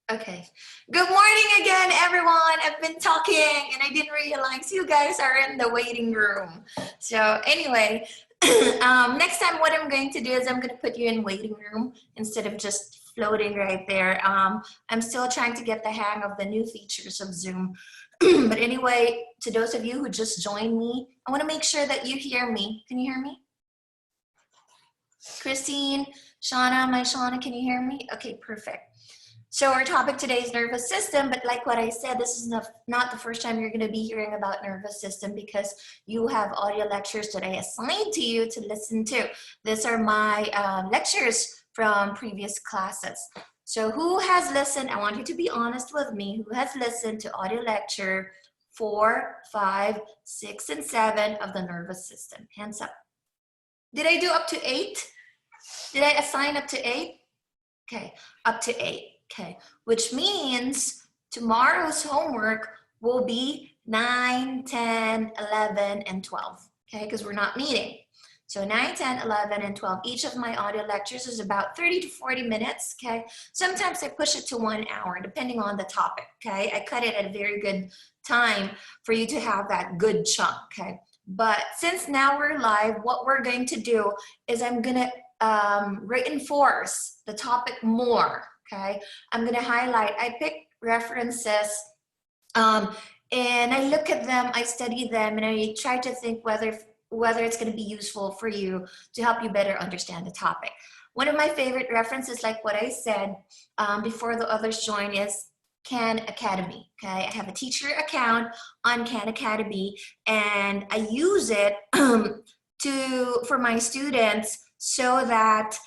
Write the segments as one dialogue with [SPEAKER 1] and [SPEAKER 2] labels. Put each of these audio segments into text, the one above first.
[SPEAKER 1] Okay. Good morning again, everyone. I've been talking and I didn't realize you guys are in the waiting room. So anyway, next time what I'm going to do is I'm going to put you in waiting room instead of just floating right there. I'm still trying to get the hang of the new features of Zoom. But anyway, to those of you who just joined me, I want to make sure that you hear me. Can you hear me? Christine, Shauna, my Shauna, can you hear me? Okay, perfect. So our topic today is nervous system, but like what I said, this is not the first time you're going to be hearing about nervous system because you have audio lectures that I assigned to you to listen to. These are my lectures from previous classes. So who has listened? I want you to be honest with me. Who has listened to audio lecture 4, 5, 6, and 7 of the nervous system? Hands up. Did I do up to 8? Did I assign up to 8? Okay, up to 8. Okay, which means tomorrow's homework will be 9, 10, 11, and 12. Okay, because we're not meeting. So 9, 10, 11, and 12. Each of my audio lectures is about 30 to 40 minutes. Okay, sometimes I push it to 1 hour depending on the topic. Okay, I cut it at a very good time for you to have that good chunk. Okay, but since now we're live, what we're going to do is I'm gonna reinforce the topic more. Okay, I'm going to highlight. I pick references and I look at them, I study them, and I try to think whether it's going to be useful for you to help you better understand the topic. One of my favorite references, like what I said before the others join, is Khan Academy. Okay, I have a teacher account on Khan Academy, and I use it for my students so that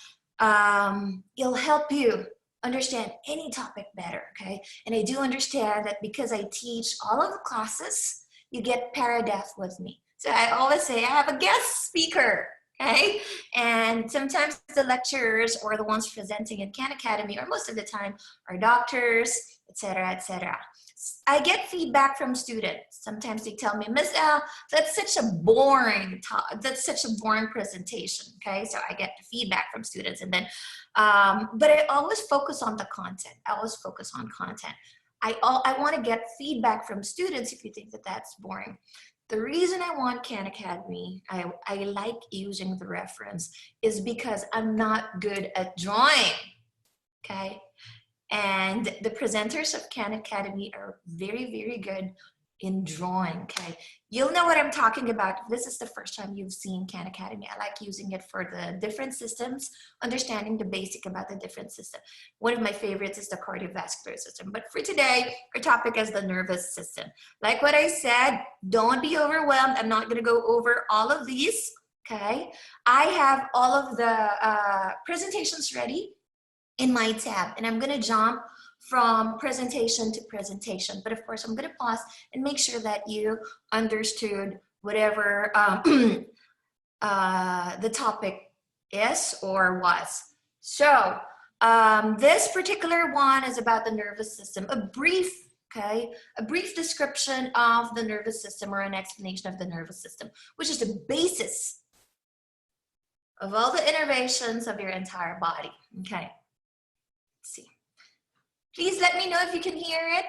[SPEAKER 1] it'll help you understand any topic better, okay? And I do understand that because I teach all of the classes, you get para-death with me. So I always say I have a guest speaker, okay? And sometimes the lecturers or the ones presenting in Khan Academy, or most of the time, are doctors, etc., etc. I get feedback from students. Sometimes they tell me, Miss L, that's such a boring presentation, okay? So I get the feedback from students, and then, but I always focus on the content. I always focus on content. I want to get feedback from students if you think that that's boring. The reason I want Khan Academy, I like using the reference, is because I'm not good at drawing, okay? And the presenters of Khan Academy are very, very good in drawing, okay? You'll know what I'm talking about. If this is the first time you've seen Khan Academy, I like using it for the different systems, understanding the basic about the different system. One of my favorites is the cardiovascular system. But for today, our topic is the nervous system. Like what I said, don't be overwhelmed. I'm not gonna go over all of these, okay? I have all of the presentations ready in my tab, and I'm going to jump from presentation to presentation, but of course I'm going to pause and make sure that you understood whatever the topic is or was. So this particular one is about the nervous system, a brief description of the nervous system, or an explanation of the nervous system, which is the basis of all the innervations of your entire body. Okay. See. Please let me know if you can hear it.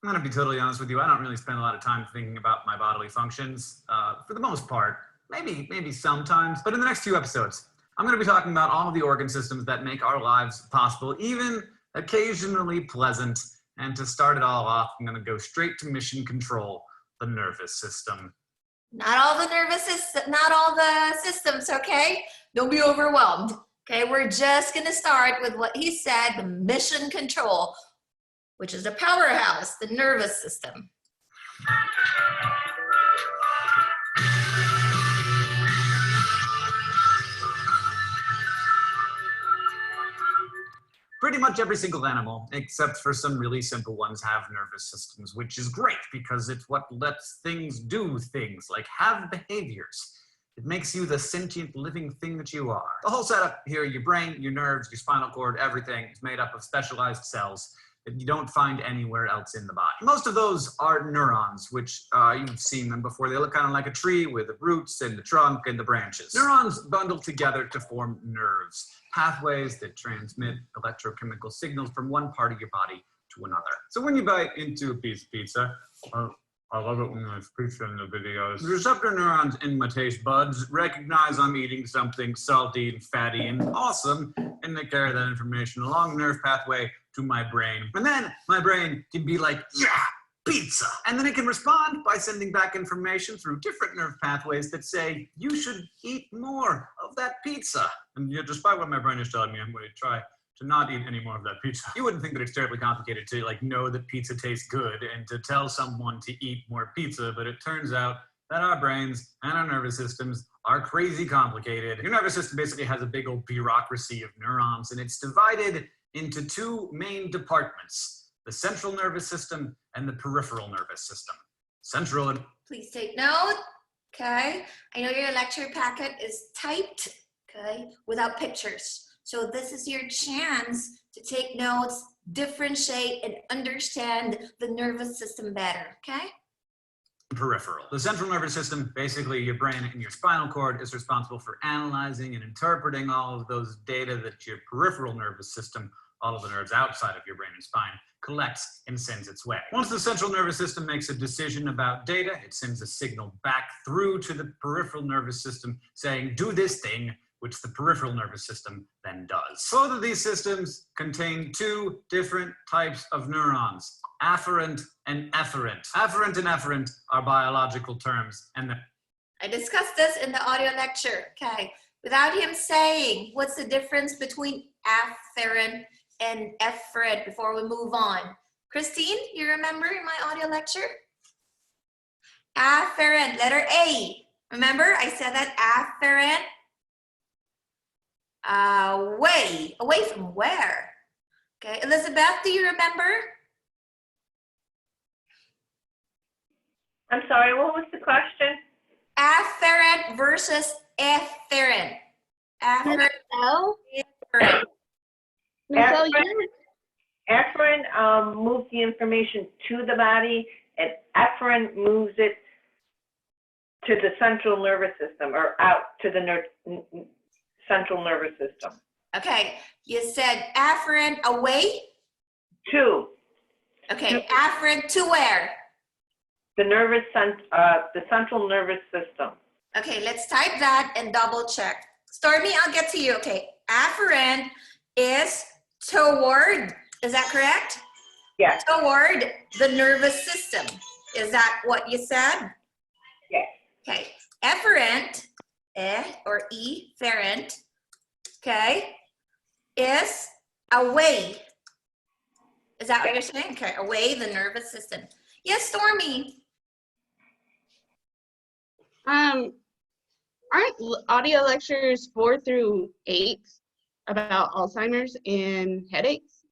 [SPEAKER 2] I'm going to be totally honest with you. I don't really spend a lot of time thinking about my bodily functions for the most part. Maybe sometimes, but in the next few episodes, I'm going to be talking about all of the organ systems that make our lives possible, even occasionally pleasant. And to start it all off, I'm going to go straight to mission control, the nervous system.
[SPEAKER 1] Not all the systems, okay? Don't be overwhelmed. Okay, we're just gonna start with what he said, the mission control, which is the powerhouse, the nervous system.
[SPEAKER 2] Pretty much every single animal, except for some really simple ones, have nervous systems, which is great because it's what lets things do things, like have behaviors. It makes you the sentient living thing that you are. The whole setup here, your brain, your nerves, your spinal cord, everything is made up of specialized cells that you don't find anywhere else in the body. Most of those are neurons, which you've seen them before. They look kind of like a tree with the roots and the trunk and the branches. Neurons bundle together to form nerves, pathways that transmit electrochemical signals from one part of your body to another. So when you bite into a piece of pizza, I love it when there's pizza in the videos. The receptor neurons in my taste buds recognize I'm eating something salty and fatty and awesome, and they carry that information along the nerve pathway to my brain. And then my brain can be like, yeah, pizza. And then it can respond by sending back information through different nerve pathways that say, you should eat more of that pizza. And yet, despite what my brain is telling me, I'm going to try to not eat any more of that pizza. You wouldn't think that it's terribly complicated to know that pizza tastes good and to tell someone to eat more pizza, but it turns out that our brains and our nervous systems are crazy complicated. Your nervous system basically has a big old bureaucracy of neurons, and it's divided into two main departments, the central nervous system and the peripheral nervous system. Central and...
[SPEAKER 1] Please take note, okay? I know your lecture packet is typed, okay, without pictures. So this is your chance to take notes, differentiate, and understand the nervous system better, okay?
[SPEAKER 2] Peripheral. The central nervous system, basically your brain and your spinal cord, is responsible for analyzing and interpreting all of those data that your peripheral nervous system, all of the nerves outside of your brain and spine, collects and sends its way. Once the central nervous system makes a decision about data, it sends a signal back through to the peripheral nervous system saying, do this thing, which the peripheral nervous system then does. Both of these systems contain two different types of neurons, afferent and efferent. Afferent and efferent are biological terms, and
[SPEAKER 1] I discussed this in the audio lecture, okay? Without him saying what's the difference between afferent and efferent before we move on. Christine, you remember in my audio lecture? Afferent, letter A. Remember, I said that afferent. Away from where? Okay, Elizabeth, do you remember?
[SPEAKER 3] I'm sorry, what was the question?
[SPEAKER 1] Afferent versus efferent. Afferent. Efferent.
[SPEAKER 3] Afferent moves the information to the body, and efferent moves it to the central nervous system, or out to the central nervous system.
[SPEAKER 1] Okay, you said afferent away?
[SPEAKER 3] To.
[SPEAKER 1] Okay, afferent to where?
[SPEAKER 3] The central nervous system.
[SPEAKER 1] Okay, let's type that and double check. Stormy, I'll get to you. Okay, afferent is toward, is that correct?
[SPEAKER 3] Yes.
[SPEAKER 1] Toward the nervous system. Is that what you said?
[SPEAKER 3] Yes.
[SPEAKER 1] Okay, efferent, or efferent, okay, is away. Is that what you're saying? Okay, away the nervous system. Yes, Stormy.
[SPEAKER 4] Aren't audio lectures 4 through 8 about Alzheimer's and headaches?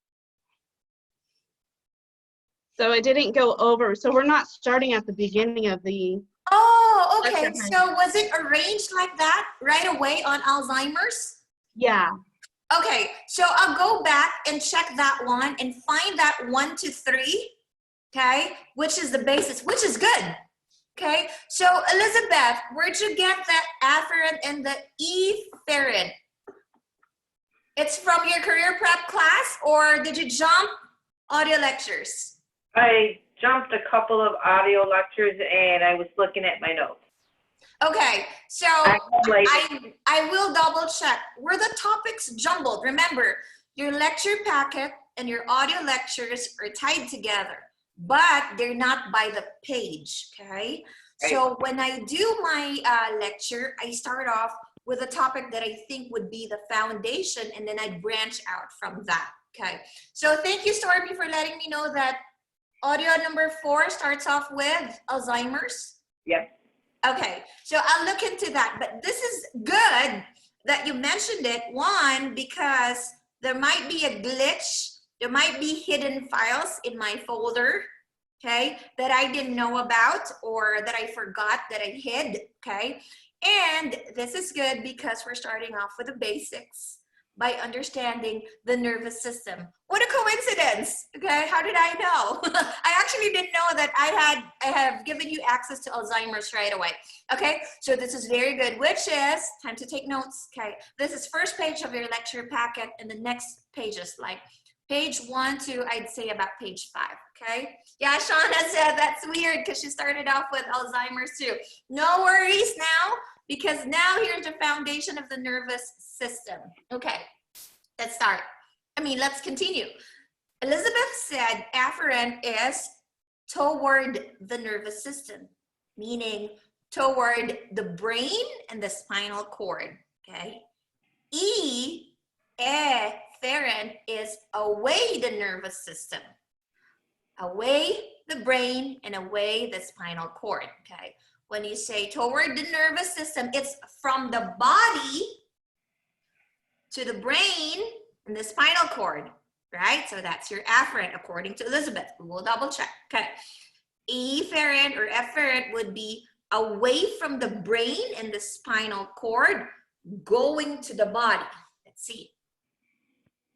[SPEAKER 4] So it didn't go over, so we're not starting at the beginning of the...
[SPEAKER 1] Oh, okay, so was it arranged like that right away on Alzheimer's?
[SPEAKER 4] Yeah.
[SPEAKER 1] Okay, so I'll go back and check that one and find that 1 to 3, okay, which is the basis, which is good. Okay, so Elizabeth, where'd you get that afferent and the efferent? It's from your career prep class, or did you jump audio lectures?
[SPEAKER 3] I jumped a couple of audio lectures and I was looking at my notes.
[SPEAKER 1] Okay, so I will double check. Were the topics jumbled? Remember, your lecture packet and your audio lectures are tied together, but they're not by the page, okay?
[SPEAKER 3] Right.
[SPEAKER 1] So when I do my lecture, I start off with a topic that I think would be the foundation, and then I branch out from that, okay? So thank you, Stormy, for letting me know that audio number 4 starts off with Alzheimer's.
[SPEAKER 3] Yep.
[SPEAKER 1] Okay, so I'll look into that, but this is good that you mentioned it. One, because there might be a glitch, there might be hidden files in my folder, okay, that I didn't know about or that I forgot that I hid, okay? And this is good because we're starting off with the basics. by understanding the nervous system. What a coincidence, okay? How did I know? I actually didn't know that I have given you access to Alzheimer's right away, okay? So this is very good, which is, time to take notes, okay? This is first page of your lecture packet, and the next page is like page 1 to, I'd say, about page 5, okay? Yeah, Shauna said that's weird because she started off with Alzheimer's too. No worries now, because now here's the foundation of the nervous system. Okay, let's start. Let's continue. Elizabeth said afferent is toward the nervous system, meaning toward the brain and the spinal cord, okay? Efferent is away the nervous system, away the brain and away the spinal cord, okay? When you say toward the nervous system, it's from the body to the brain and the spinal cord, right? So that's your afferent according to Elizabeth. We'll double check, okay? Efferent or efferent would be away from the brain and the spinal cord, going to the body. Let's see.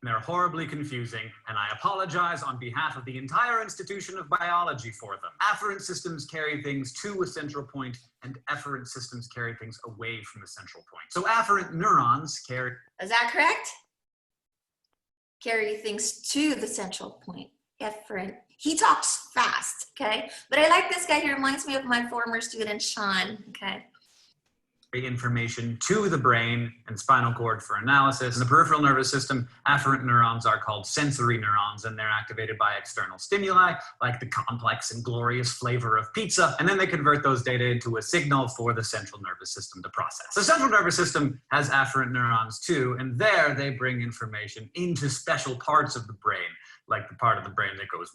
[SPEAKER 2] They're horribly confusing, and I apologize on behalf of the entire institution of biology for them. Afferent systems carry things to a central point, and efferent systems carry things away from the central point. So afferent neurons carry...
[SPEAKER 1] Is that correct? Carry things to the central point. Efferent. He talks fast, okay? But I like this guy. He reminds me of my former student, Sean, okay?
[SPEAKER 2] Information to the brain and spinal cord for analysis. In the peripheral nervous system, afferent neurons are called sensory neurons, and they're activated by external stimuli, like the complex and glorious flavor of pizza, and then they convert those data into a signal for the central nervous system to process. The central nervous system has afferent neurons too, and there they bring information into special parts of the brain, like the part of the brain that goes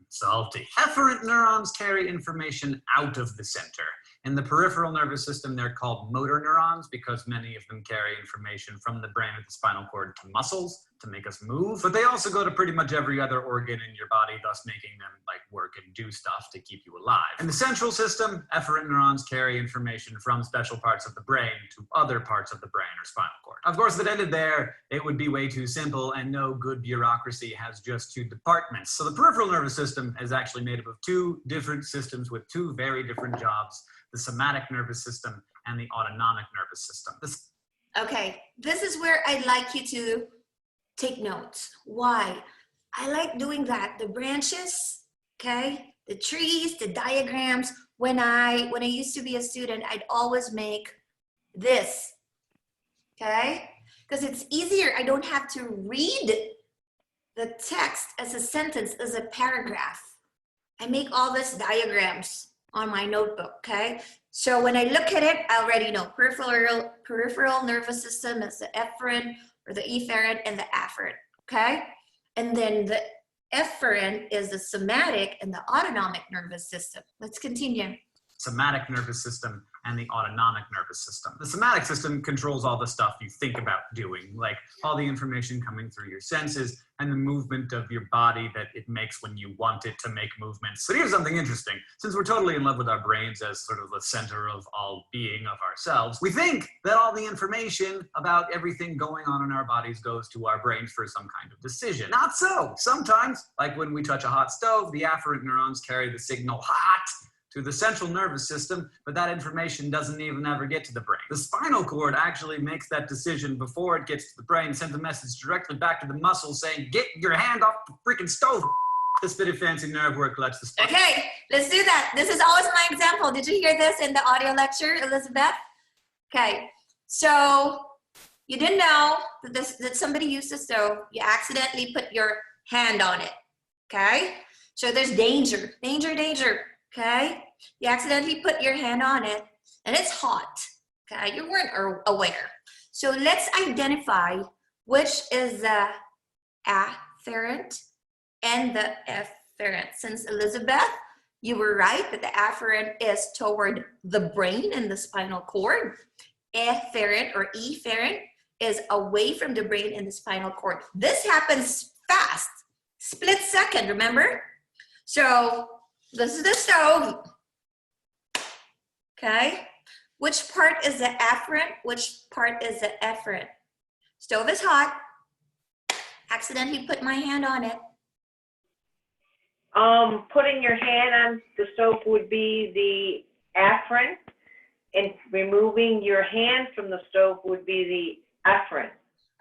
[SPEAKER 2] salty. Efferent neurons carry information out of the center. In the peripheral nervous system, they're called motor neurons because many of them carry information from the brain and the spinal cord to muscles to make us move. But they also go to pretty much every other organ in your body, thus making them like work and do stuff to keep you alive. In the central system, efferent neurons carry information from special parts of the brain to other parts of the brain or spinal cord. Of course, if it ended there, it would be way too simple, and no good bureaucracy has just 2 departments. So the peripheral nervous system is actually made up of 2 different systems with 2 very different jobs: the somatic nervous system and the autonomic nervous system.
[SPEAKER 1] Okay, this is where I'd like you to take notes. Why? I like doing that. The branches, okay, the trees, the diagrams. When I used to be a student, I'd always make this, okay? Because it's easier. I don't have to read the text as a sentence, as a paragraph. I make all these diagrams on my notebook, okay? So when I look at it, I already know peripheral nervous system is the efferent or the efferent and the afferent, okay? And then the efferent is the somatic and the autonomic nervous system. Let's continue.
[SPEAKER 2] Somatic nervous system and the autonomic nervous system. The somatic system controls all the stuff you think about doing, like all the information coming through your senses and the movement of your body that it makes when you want it to make movements. So here's something interesting. Since we're totally in love with our brains as sort of the center of all being of ourselves, we think that all the information about everything going on in our bodies goes to our brains for some kind of decision. Not so. Sometimes, like when we touch a hot stove, the afferent neurons carry the signal hot to the central nervous system, but that information doesn't even ever get to the brain. The spinal cord actually makes that decision before it gets to the brain, sends a message directly back to the muscles saying, get your hand off the freaking stove. This bit of fancy nerve work lets the spinal.
[SPEAKER 1] Okay, let's do that. This is always my example. Did you hear this in the audio lecture, Elizabeth? Okay, so you didn't know that somebody used the stove. You accidentally put your hand on it, okay? So there's danger, danger, danger. Okay, you accidentally put your hand on it and it's hot, okay, you weren't aware. So let's identify which is the afferent and the efferent. Since Elizabeth, you were right that the afferent is toward the brain and the spinal cord. Efferent or efferent is away from the brain and the spinal cord. This happens fast, split second, remember? So this is the stove, okay? Which part is the afferent? Which part is the efferent? Stove is hot, accidentally put my hand on it.
[SPEAKER 3] Putting your hand on the stove would be the afferent, and removing your hand from the stove would be the efferent.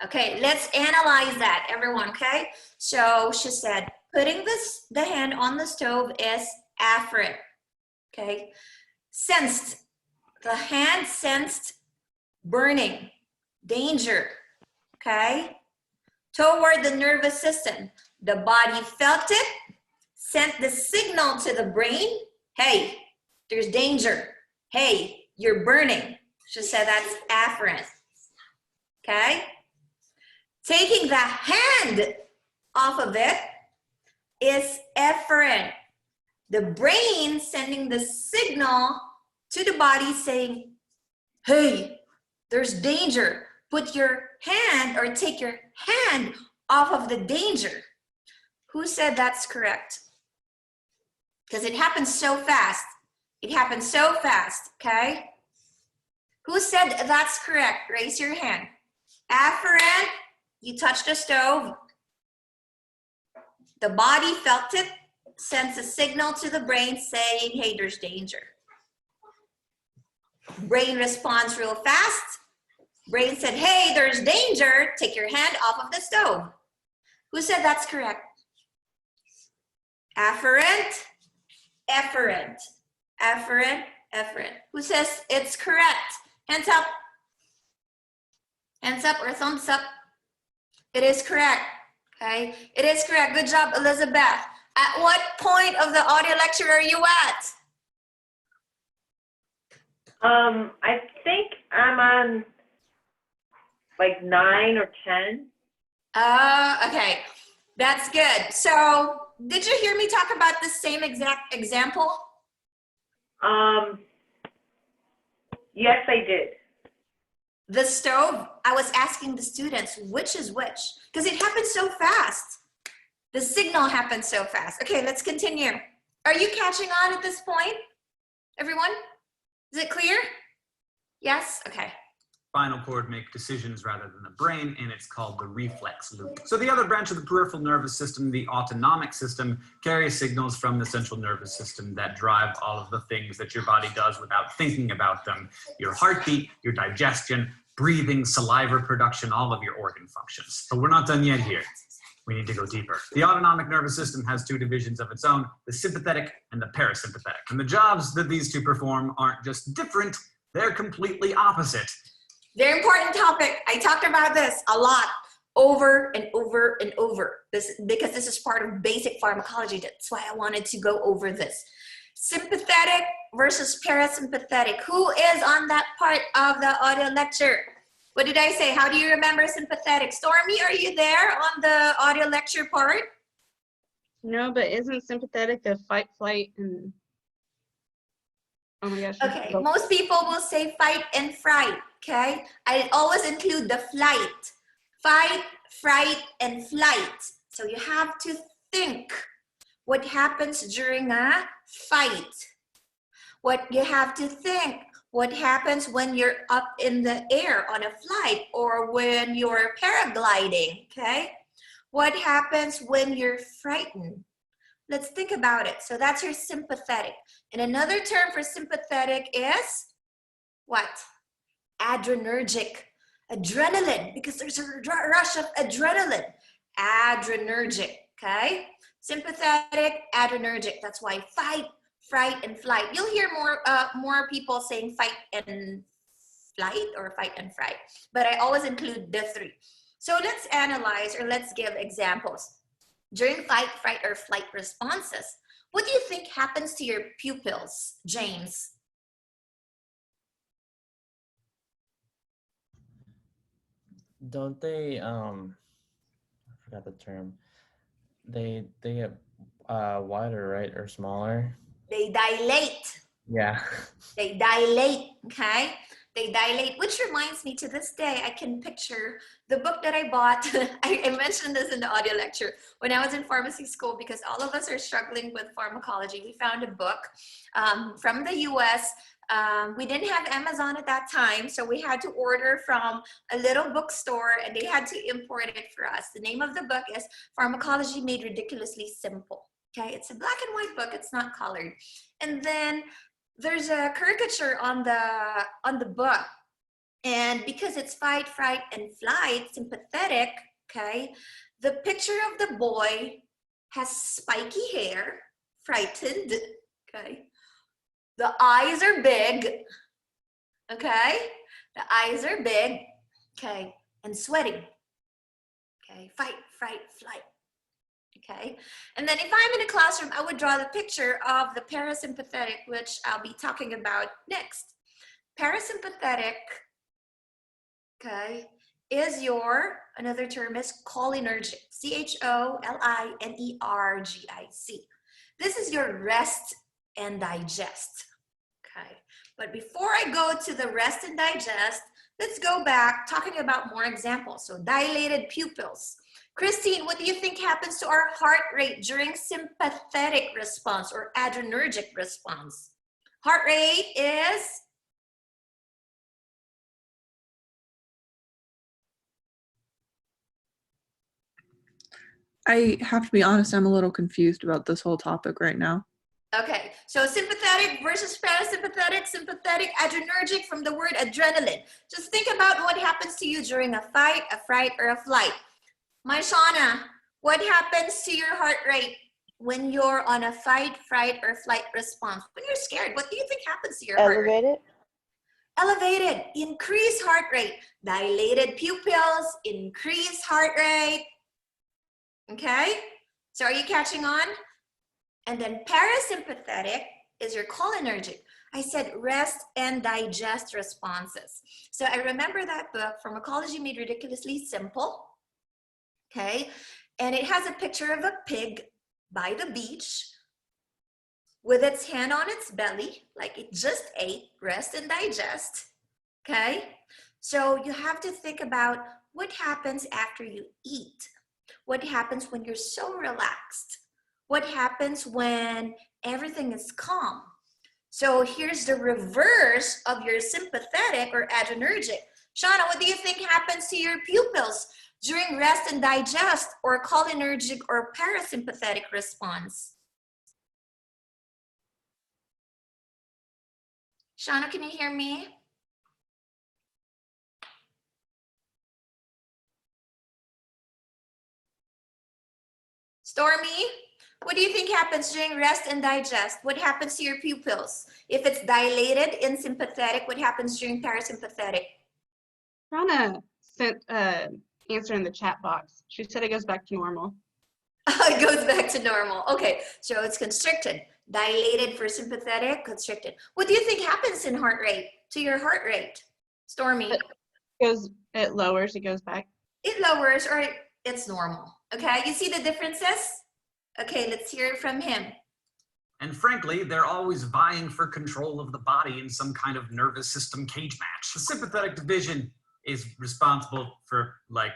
[SPEAKER 1] Okay, let's analyze that, everyone, okay? So she said, putting the hand on the stove is afferent, okay? Sensed, the hand sensed burning, danger, okay? Toward the nervous system, the body felt it, sent the signal to the brain, hey, there's danger. Hey, you're burning. She said that's afferent, okay? Taking the hand off of it is efferent. The brain sending the signal to the body saying, hey, there's danger. Put your hand or take your hand off of the danger. Who said that's correct? Because it happens so fast. It happens so fast, okay? Who said that's correct? Raise your hand. Afferent, you touched the stove. The body felt it, sends a signal to the brain saying, hey, there's danger. Brain responds real fast. Brain said, hey, there's danger. Take your hand off of the stove. Who said that's correct? Afferent, efferent, afferent, efferent. Who says it's correct? Hands up. Hands up or thumbs up. It is correct, okay? It is correct. Good job, Elizabeth. At what point of the audio lecture are you at?
[SPEAKER 3] I think I'm on like 9 or 10.
[SPEAKER 1] Okay, that's good. So did you hear me talk about the same exact example?
[SPEAKER 3] Yes, I did.
[SPEAKER 1] The stove, I was asking the students, which is which? Because it happened so fast. The signal happened so fast. Okay, let's continue. Are you catching on at this point? Everyone? Is it clear? Yes? Okay.
[SPEAKER 2] Spinal cord make decisions rather than the brain, and it's called the reflex loop. So the other branch of the peripheral nervous system, the autonomic system, carries signals from the central nervous system that drive all of the things that your body does without thinking about them. Your heartbeat, your digestion, breathing, saliva production, all of your organ functions. But we're not done yet here. We need to go deeper. The autonomic nervous system has two divisions of its own, the sympathetic and the parasympathetic. And the jobs that these two perform aren't just different, they're completely opposite.
[SPEAKER 1] Very important topic. I talked about this a lot, over and over and over, because this is part of basic pharmacology. That's why I wanted to go over this. Sympathetic versus parasympathetic. Who is on that part of the audio lecture? What did I say? How do you remember sympathetic? Stormy, are you there on the audio lecture part?
[SPEAKER 4] No, but isn't sympathetic the fight, flight, and oh my gosh.
[SPEAKER 1] Okay, most people will say fight and fright, okay? I always include the flight. Fight, fright, and flight. So you have to think what happens during a fight. What you have to think, what happens when you're up in the air on a flight or when you're paragliding, okay? What happens when you're frightened? Let's think about it. So that's your sympathetic. And another term for sympathetic is what? Adrenergic. Adrenaline, because there's a rush of adrenaline. Adrenergic, okay? Sympathetic, adrenergic. That's why fight, fright, and flight. You'll hear more people saying fight and flight or fight and fright, but I always include the three. So let's analyze or let's give examples. During fight, fright, or flight responses, what do you think happens to your pupils, James?
[SPEAKER 5] Don't they, I forgot the term. They get wider, right, or smaller?
[SPEAKER 1] They dilate.
[SPEAKER 5] Yeah.
[SPEAKER 1] They dilate, okay? They dilate, which reminds me, to this day, I can picture the book that I bought. I mentioned this in the audio lecture. When I was in pharmacy school, because all of us are struggling with pharmacology, we found a book from the US We didn't have Amazon at that time, so we had to order from a little bookstore, and they had to import it for us. The name of the book is Pharmacology Made Ridiculously Simple. Okay, it's a black and white book, it's not colored. And then there's a caricature on the book. And because it's fight, fright, and flight, sympathetic, okay, the picture of the boy has spiky hair, frightened, okay. The eyes are big, okay. The eyes are big, okay, and sweating, okay. Fight, fright, flight. Okay, and then if I'm in a classroom, I would draw the picture of the parasympathetic, which I'll be talking about next. Parasympathetic, okay, is your, another term is cholinergic, C-H-O-L-I-N-E-R-G-I-C. This is your rest and digest, okay. But before I go to the rest and digest, let's go back talking about more examples. So dilated pupils. Christine, what do you think happens to our heart rate during sympathetic response or adrenergic response? Heart rate is?
[SPEAKER 6] I have to be honest, I'm a little confused about this whole topic right now.
[SPEAKER 1] Okay, so sympathetic versus parasympathetic, sympathetic, adrenergic from the word adrenaline. Just think about what happens to you during a fight, a fright, or a flight. My Shauna, what happens to your heart rate when you're on a fight, fright, or flight response? When you're scared, what do you think happens to your heart rate?
[SPEAKER 7] Elevated.
[SPEAKER 1] Elevated, increased heart rate. Dilated pupils, increased heart rate. Okay, so are you catching on? And then parasympathetic is your cholinergic. I said rest and digest responses. So I remember that book, Pharmacology Made Ridiculously Simple. Okay, and it has a picture of a pig by the beach with its hand on its belly, like it just ate, rest and digest. Okay, so you have to think about what happens after you eat. What happens when you're so relaxed? What happens when everything is calm? So here's the reverse of your sympathetic or adrenergic. Shauna, what do you think happens to your pupils during rest and digest or cholinergic or parasympathetic response? Shauna, can you hear me? Stormy, what do you think happens during rest and digest? What happens to your pupils? If it's dilated in sympathetic, what happens during parasympathetic?
[SPEAKER 4] Rana sent answer in the chat box. She said it goes back to normal.
[SPEAKER 1] It goes back to normal. Okay, so it's constricted. Dilated for sympathetic, constricted. What do you think happens in heart rate, to your heart rate? Stormy.
[SPEAKER 4] It lowers, it goes back.
[SPEAKER 1] It lowers or it's normal. Okay, you see the differences? Okay, let's hear it from him.
[SPEAKER 2] And frankly, they're always vying for control of the body in some kind of nervous system cage match. The sympathetic division is responsible for, like,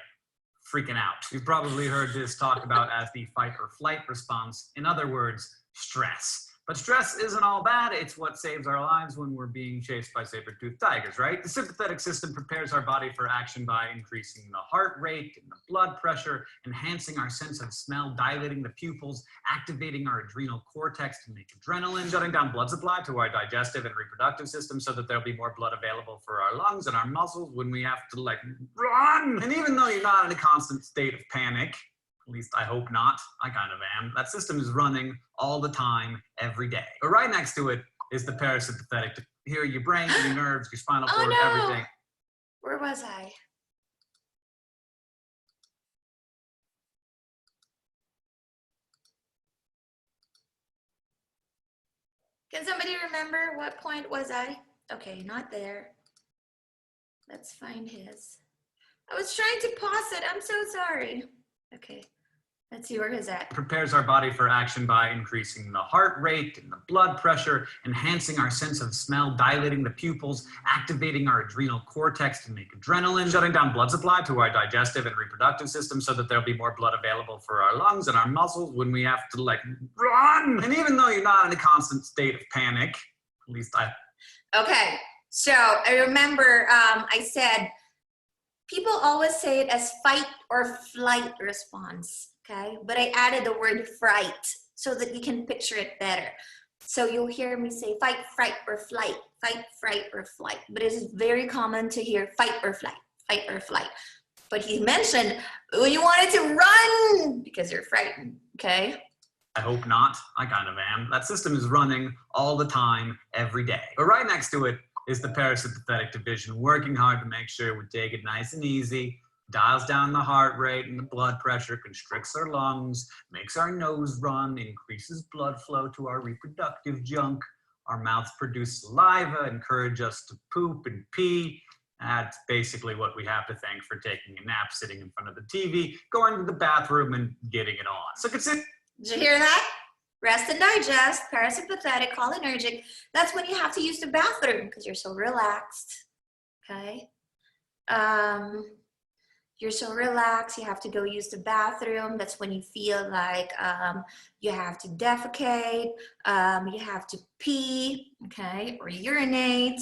[SPEAKER 2] freaking out. You've probably heard this talked about as the fight or flight response. In other words, stress. But stress isn't all bad. It's what saves our lives when we're being chased by saber-toothed tigers, right? The sympathetic system prepares our body for action by increasing the heart rate and the blood pressure, enhancing our sense of smell, dilating the pupils, activating our adrenal cortex to make adrenaline, shutting down blood supply to our digestive and reproductive system so that there'll be more blood available for our lungs and our muscles when we have to, like, run. And even though you're not in a constant state of panic, at least I hope not, I kind of am, that system is running all the time, every day. But right next to it is the parasympathetic. To hear your brain, your nerves, your spinal cord, everything.
[SPEAKER 1] Where was I? Can somebody remember what point was I? Okay, not there. Let's find his. I was trying to pause it. I'm so sorry. Okay. Let's see where is that.
[SPEAKER 2] Prepares our body for action by increasing the heart rate and the blood pressure, enhancing our sense of smell, dilating the pupils, activating our adrenal cortex to make adrenaline, shutting down blood supply to our digestive and reproductive system so that there'll be more blood available for our lungs and our muscles when we have to, like, run. And even though you're not in a constant state of panic, at least I
[SPEAKER 1] Okay, so I remember I said people always say it as fight or flight response, okay? But I added the word fright so that you can picture it better. So you'll hear me say fight, fright, or flight, fight, fright, or flight. But it is very common to hear fight or flight, fight or flight. But he mentioned when you wanted to run because you're frightened, okay?
[SPEAKER 2] I hope not. I kind of am. That system is running all the time, every day. But right next to it is the Parasympathetic Division, working hard to make sure we take it nice and easy, dials down the heart rate and the blood pressure, constricts our lungs, makes our nose run, increases blood flow to our reproductive junk. Our mouths produce saliva, encourage us to poop and pee. That's basically what we have to thank for taking a nap, sitting in front of the TV, going to the bathroom, and getting it on. So consider.
[SPEAKER 1] Did you hear that? Rest and digest, parasympathetic, cholinergic. That's when you have to use the bathroom because you're so relaxed, okay? You're so relaxed, you have to go use the bathroom. That's when you feel like you have to defecate, you have to pee, okay, or urinate.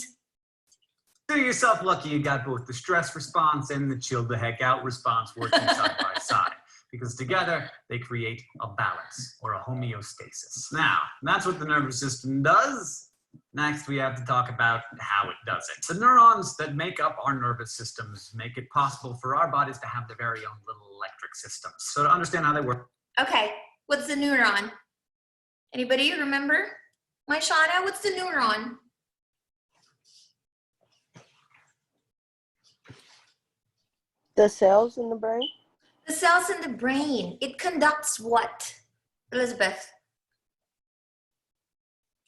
[SPEAKER 2] Consider yourself lucky you got both the stress response and the chill the heck out response working side by side. Because together they create a balance or a homeostasis. Now, that's what the nervous system does. Next, we have to talk about how it does it. The neurons that make up our nervous systems make it possible for our bodies to have their very own little electric systems. So to understand how they work.
[SPEAKER 1] Okay, what's the neuron? Anybody remember? My Shauna, what's the neuron?
[SPEAKER 7] The cells in the brain?
[SPEAKER 1] The cells in the brain. It conducts what? Elizabeth?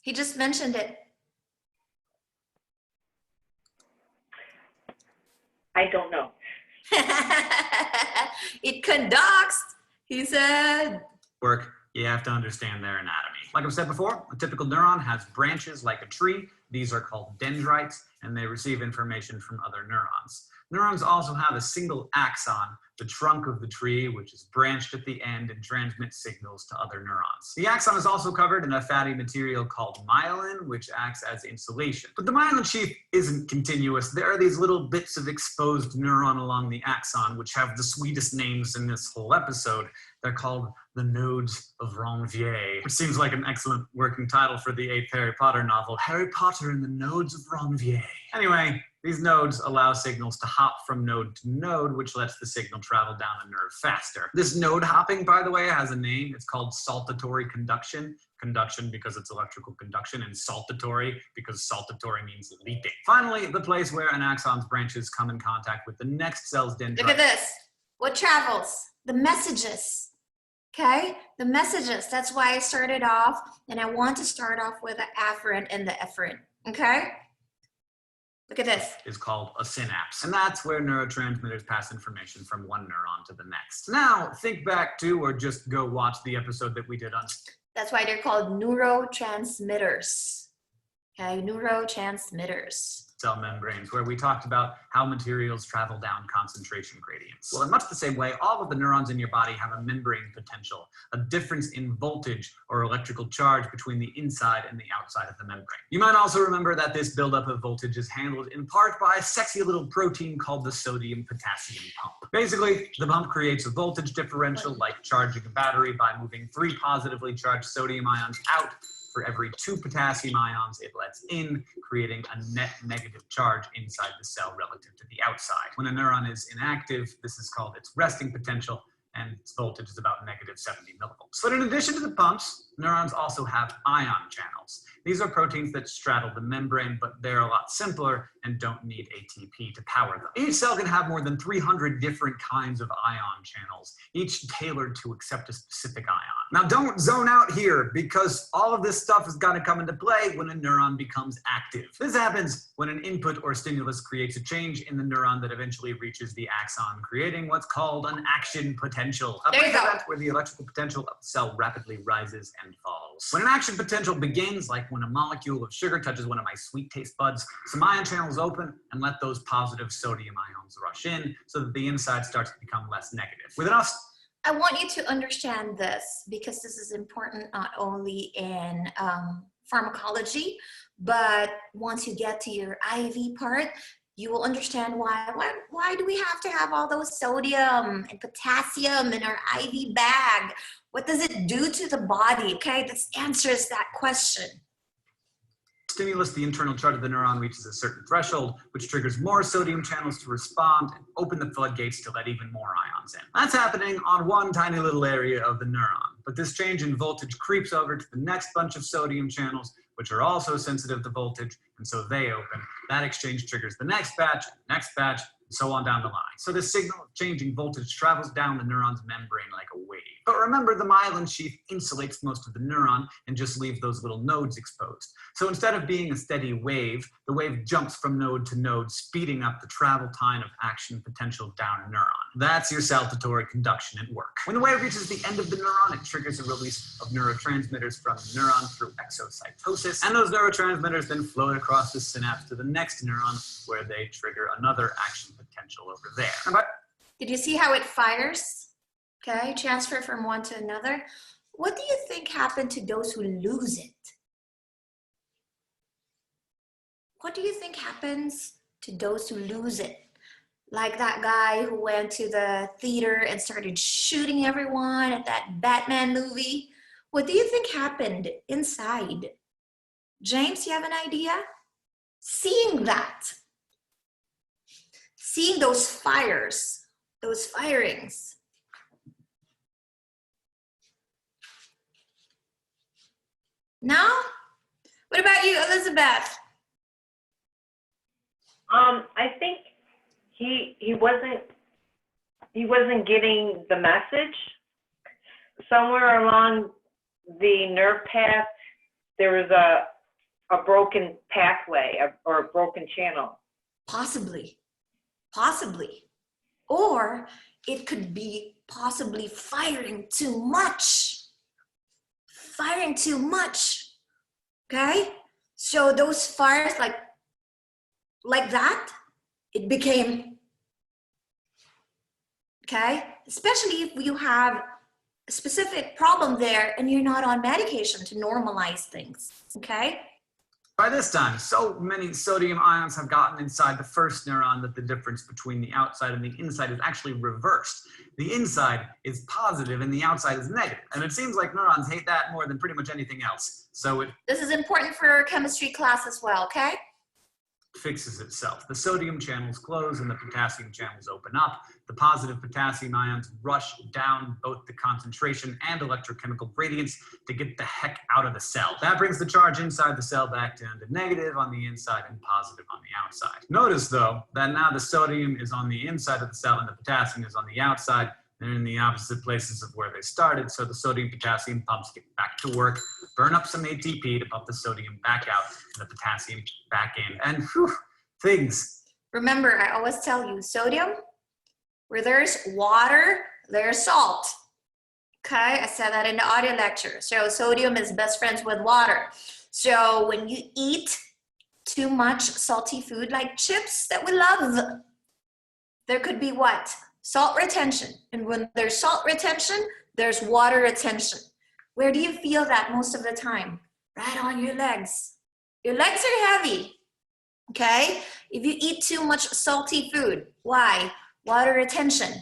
[SPEAKER 1] He just mentioned it.
[SPEAKER 3] I don't know.
[SPEAKER 1] It conducts, he said.
[SPEAKER 2] You have to understand their anatomy. Like I've said before, a typical neuron has branches like a tree. These are called dendrites, and they receive information from other neurons. Neurons also have a single axon, the trunk of the tree, which is branched at the end and transmits signals to other neurons. The axon is also covered in a fatty material called myelin, which acts as insulation. But the myelin sheath isn't continuous. There are these little bits of exposed neuron along the axon, which have the sweetest names in this whole episode. They're called the nodes of Ranvier, which seems like an excellent working title for the 8th Harry Potter novel, Harry Potter and the Nodes of Ranvier. Anyway, these nodes allow signals to hop from node to node, which lets the signal travel down a nerve faster. This node hopping, by the way, has a name. It's called saltatory conduction. Conduction because it's electrical conduction, and saltatory because saltatory means leaping. Finally, the place where an axon's branches come in contact with the next cell's dendrite.
[SPEAKER 1] Look at this. What travels? The messages. Okay? The messages. That's why I started off, and I want to start off with the afferent and the efferent. Okay? Look at this.
[SPEAKER 2] Is called a synapse. And that's where neurotransmitters pass information from one neuron to the next. Now, think back to, or just go watch the episode that we did on.
[SPEAKER 1] That's why they're called neurotransmitters. Okay, neurotransmitters.
[SPEAKER 2] Cell membranes, where we talked about how materials travel down concentration gradients. Well, in much the same way, all of the neurons in your body have a membrane potential, a difference in voltage or electrical charge between the inside and the outside of the membrane. You might also remember that this buildup of voltage is handled in part by a sexy little protein called the sodium-potassium pump. Basically, the pump creates a voltage differential like charging a battery by moving 3 positively charged sodium ions out for every 2 potassium ions it lets in, creating a net negative charge inside the cell relative to the outside. When a neuron is inactive, this is called its resting potential, and its voltage is about -70 millivolts. But in addition to the pumps, neurons also have ion channels. These are proteins that straddle the membrane, but they're a lot simpler and don't need ATP to power them. Each cell can have more than 300 different kinds of ion channels, each tailored to accept a specific ion. Now don't zone out here, because all of this stuff is gonna come into play when a neuron becomes active. This happens when an input or stimulus creates a change in the neuron that eventually reaches the axon, creating what's called an action potential. A
[SPEAKER 1] There you go.
[SPEAKER 2] event where the electrical potential of the cell rapidly rises and falls. When an action potential begins, like when a molecule of sugar touches one of my sweet taste buds, some ion channels open and let those positive sodium ions rush in so that the inside starts to become less negative. With enough.
[SPEAKER 1] I want you to understand this because this is important not only in pharmacology, But once you get to your IV part, you will understand why do we have to have all those sodium and potassium in our IV bag? What does it do to the body? Okay, this answers that question.
[SPEAKER 2] Stimulus, the internal chart of the neuron reaches a certain threshold, which triggers more sodium channels to respond and open the floodgates to let even more ions in. That's happening on one tiny little area of the neuron, but this change in voltage creeps over to the next bunch of sodium channels, which are also sensitive to voltage, and so they open. That exchange triggers the next batch, and so on down the line. So the signal of changing voltage travels down the neuron's membrane like a wave. But remember, the myelin sheath insulates most of the neuron and just leaves those little nodes exposed. So instead of being a steady wave, the wave jumps from node to node, speeding up the travel time of action potential down a neuron. That's your saltatory conduction at work. When the wave reaches the end of the neuron, it triggers a release of neurotransmitters from the neuron through exocytosis, and those neurotransmitters then float across the synapse to the next neuron, where they trigger another action potential over there.
[SPEAKER 1] Did you see how it fires? Okay, transfer from one to another. What do you think happened to those who lose it? What do you think happens to those who lose it? Like that guy who went to the theater and started shooting everyone at that Batman movie. What do you think happened inside? James, you have an idea? Seeing that, seeing those fires, those firings. No? What about you, Elizabeth?
[SPEAKER 3] I think he wasn't getting the message. Somewhere along the nerve path, there was a broken pathway or a broken channel.
[SPEAKER 1] Possibly. Or it could be possibly firing too much. Okay? So those fires like that, it became, okay? Especially if you have a specific problem there and you're not on medication to normalize things, okay?
[SPEAKER 2] By this time, so many sodium ions have gotten inside the first neuron that the difference between the outside and the inside is actually reversed. The inside is positive and the outside is negative. And it seems like neurons hate that more than pretty much anything else. So it
[SPEAKER 1] This is important for our chemistry class as well, okay?
[SPEAKER 2] fixes itself. The sodium channels close and the potassium channels open up. The positive potassium ions rush down both the concentration and electrochemical gradients to get the heck out of the cell. That brings the charge inside the cell back down to negative on the inside and positive on the outside. Notice though, that now the sodium is on the inside of the cell and the potassium is on the outside. They're in the opposite places of where they started, so the sodium-potassium pumps get back to work, burn up some ATP to pump the sodium back out and the potassium back in, and whew, things.
[SPEAKER 1] Remember, I always tell you, sodium, where there's water, there's salt. Okay, I said that in the audio lecture. So sodium is best friends with water. So when you eat too much salty food like chips that we love, there could be what? Salt retention. And when there's salt retention, there's water retention. Where do you feel that most of the time? Right on your legs. Your legs are heavy, okay? If you eat too much salty food, why? Water retention,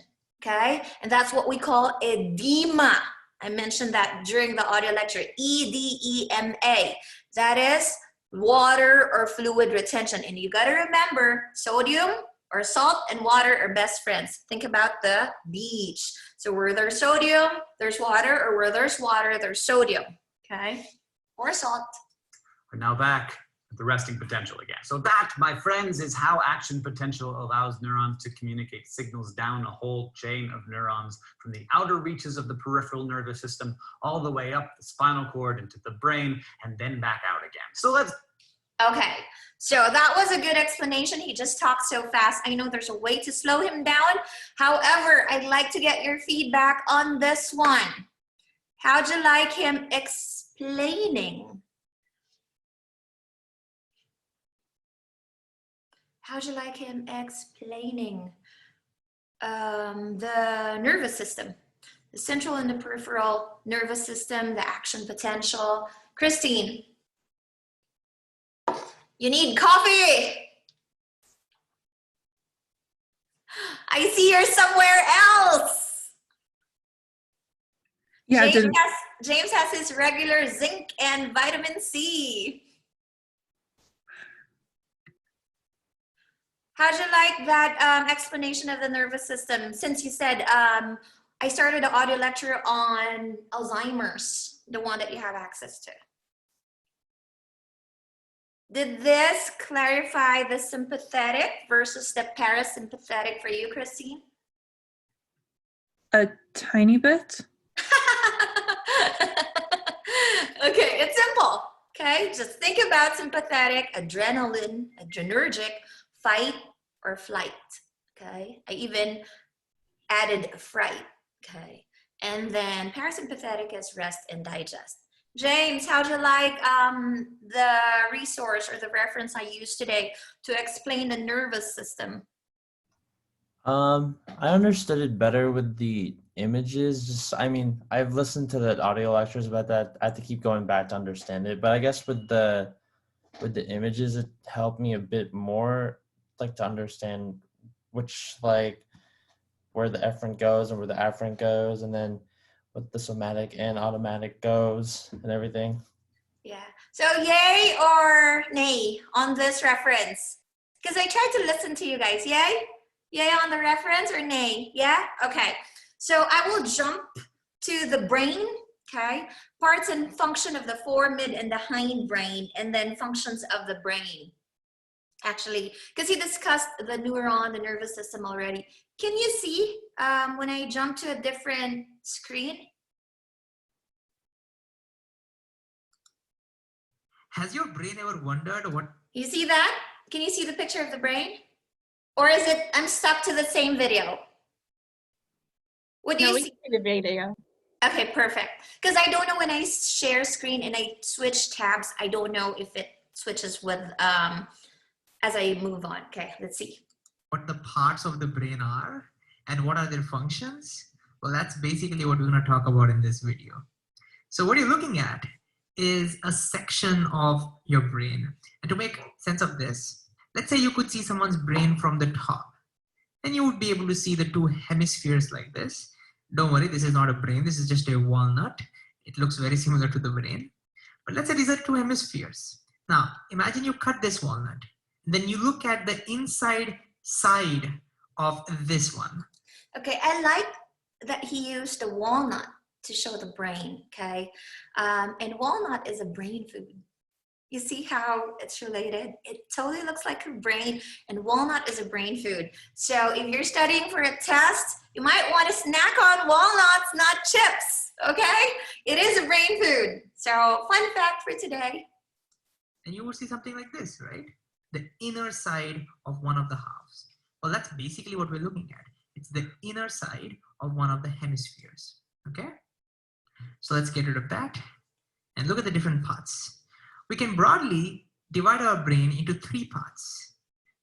[SPEAKER 1] okay? And that's what we call edema. I mentioned that during the audio lecture, E-D-E-M-A. That is water or fluid retention. And you gotta remember, sodium or salt and water are best friends. Think about the beach. So where there's sodium, there's water, or where there's water, there's sodium, okay? Or salt.
[SPEAKER 2] We're now back at the resting potential again. So that, my friends, is how action potential allows neurons to communicate signals down a whole chain of neurons from the outer reaches of the peripheral nervous system all the way up the spinal cord into the brain and then back out again. So let's
[SPEAKER 1] Okay, so that was a good explanation. He just talked so fast. I know there's a way to slow him down. However, I'd like to get your feedback on this one. How'd you like him explaining? How'd you like him explaining the nervous system? The central and the peripheral nervous system, the action potential. Christine. You need coffee. I see you're somewhere else.
[SPEAKER 6] Yeah,
[SPEAKER 1] James has his regular zinc and vitamin C. How'd you like that explanation of the nervous system? Since you said I started an audio lecture on Alzheimer's, the one that you have access to. Did this clarify the sympathetic versus the parasympathetic for you, Christine?
[SPEAKER 6] a tiny bit.
[SPEAKER 1] Okay, it's simple. Okay, just think about sympathetic, adrenaline, adrenergic, fight or flight. Okay, I even added fright. Okay, and then parasympathetic is rest and digest. James, how'd you like the resource or the reference I used today to explain the nervous system?
[SPEAKER 5] I understood it better with the images. Just, I mean, I've listened to the audio lectures about that. I have to keep going back to understand it. But I guess with the images, it helped me a bit more, like to understand which, like, where the efferent goes and where the afferent goes, and then what the somatic and automatic goes and everything.
[SPEAKER 1] Yeah. So yay or nay on this reference? Because I tried to listen to you guys. Yay? Yay on the reference or nay? Yeah? Okay. So I will jump to the brain, okay? Parts and function of the fore, mid, and the hind brain, and then functions of the brain. Actually, because he discussed the neuron, the nervous system already. Can you see when I jump to a different screen?
[SPEAKER 2] Has your brain ever wondered what?
[SPEAKER 1] You see that? Can you see the picture of the brain? Or is it, I'm stuck to the same video? What do
[SPEAKER 4] No,
[SPEAKER 1] you
[SPEAKER 4] we
[SPEAKER 1] see?
[SPEAKER 4] can see the video.
[SPEAKER 1] Okay, perfect. Because I don't know when I share screen and I switch tabs, I don't know if it switches with, as I move on. Okay, let's see.
[SPEAKER 8] What the parts of the brain are and what are their functions? Well, that's basically what we're going to talk about in this video. So what you're looking at is a section of your brain. And to make sense of this, let's say you could see someone's brain from the top. Then you would be able to see the two hemispheres like this. Don't worry, this is not a brain. This is just a walnut. It looks very similar to the brain. But let's say these are two hemispheres. Now, imagine you cut this walnut. Then you look at the inside side of this one.
[SPEAKER 1] Okay, I like that he used the walnut to show the brain, okay? And walnut is a brain food. You see how it's related? It totally looks like a brain, and walnut is a brain food. So if you're studying for a test, you might want to snack on walnuts, not chips, okay? It is a brain food. So fun fact for today.
[SPEAKER 8] And you will see something like this, right? The inner side of one of the halves. Well, that's basically what we're looking at. It's the inner side of one of the hemispheres, okay? So let's get rid of that and look at the different parts. We can broadly divide our brain into three parts.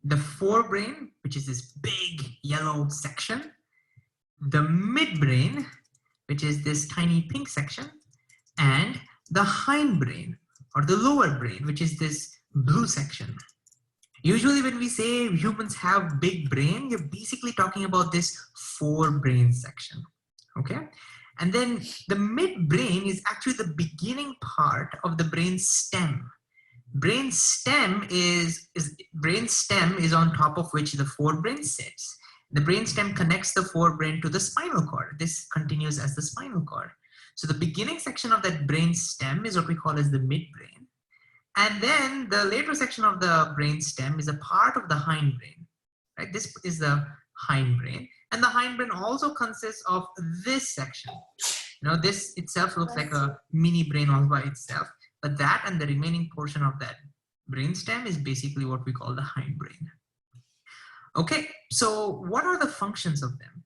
[SPEAKER 8] The forebrain, which is this big yellow section. The midbrain, which is this tiny pink section. And the hindbrain, or the lower brain, which is this blue section. Usually when we say humans have big brain, you're basically talking about this forebrain section, okay? And then the midbrain is actually the beginning part of the brain stem. Brain stem is on top of which the forebrain sits. The brain stem connects the forebrain to the spinal cord. This continues as the spinal cord. So the beginning section of that brain stem is what we call as the midbrain. And then the later section of the brain stem is a part of the hindbrain. Right? This is the hindbrain. And the hindbrain also consists of this section. You know, this itself looks like a mini brain all by itself, but that and the remaining portion of that brain stem is basically what we call the hindbrain. Okay, so what are the functions of them?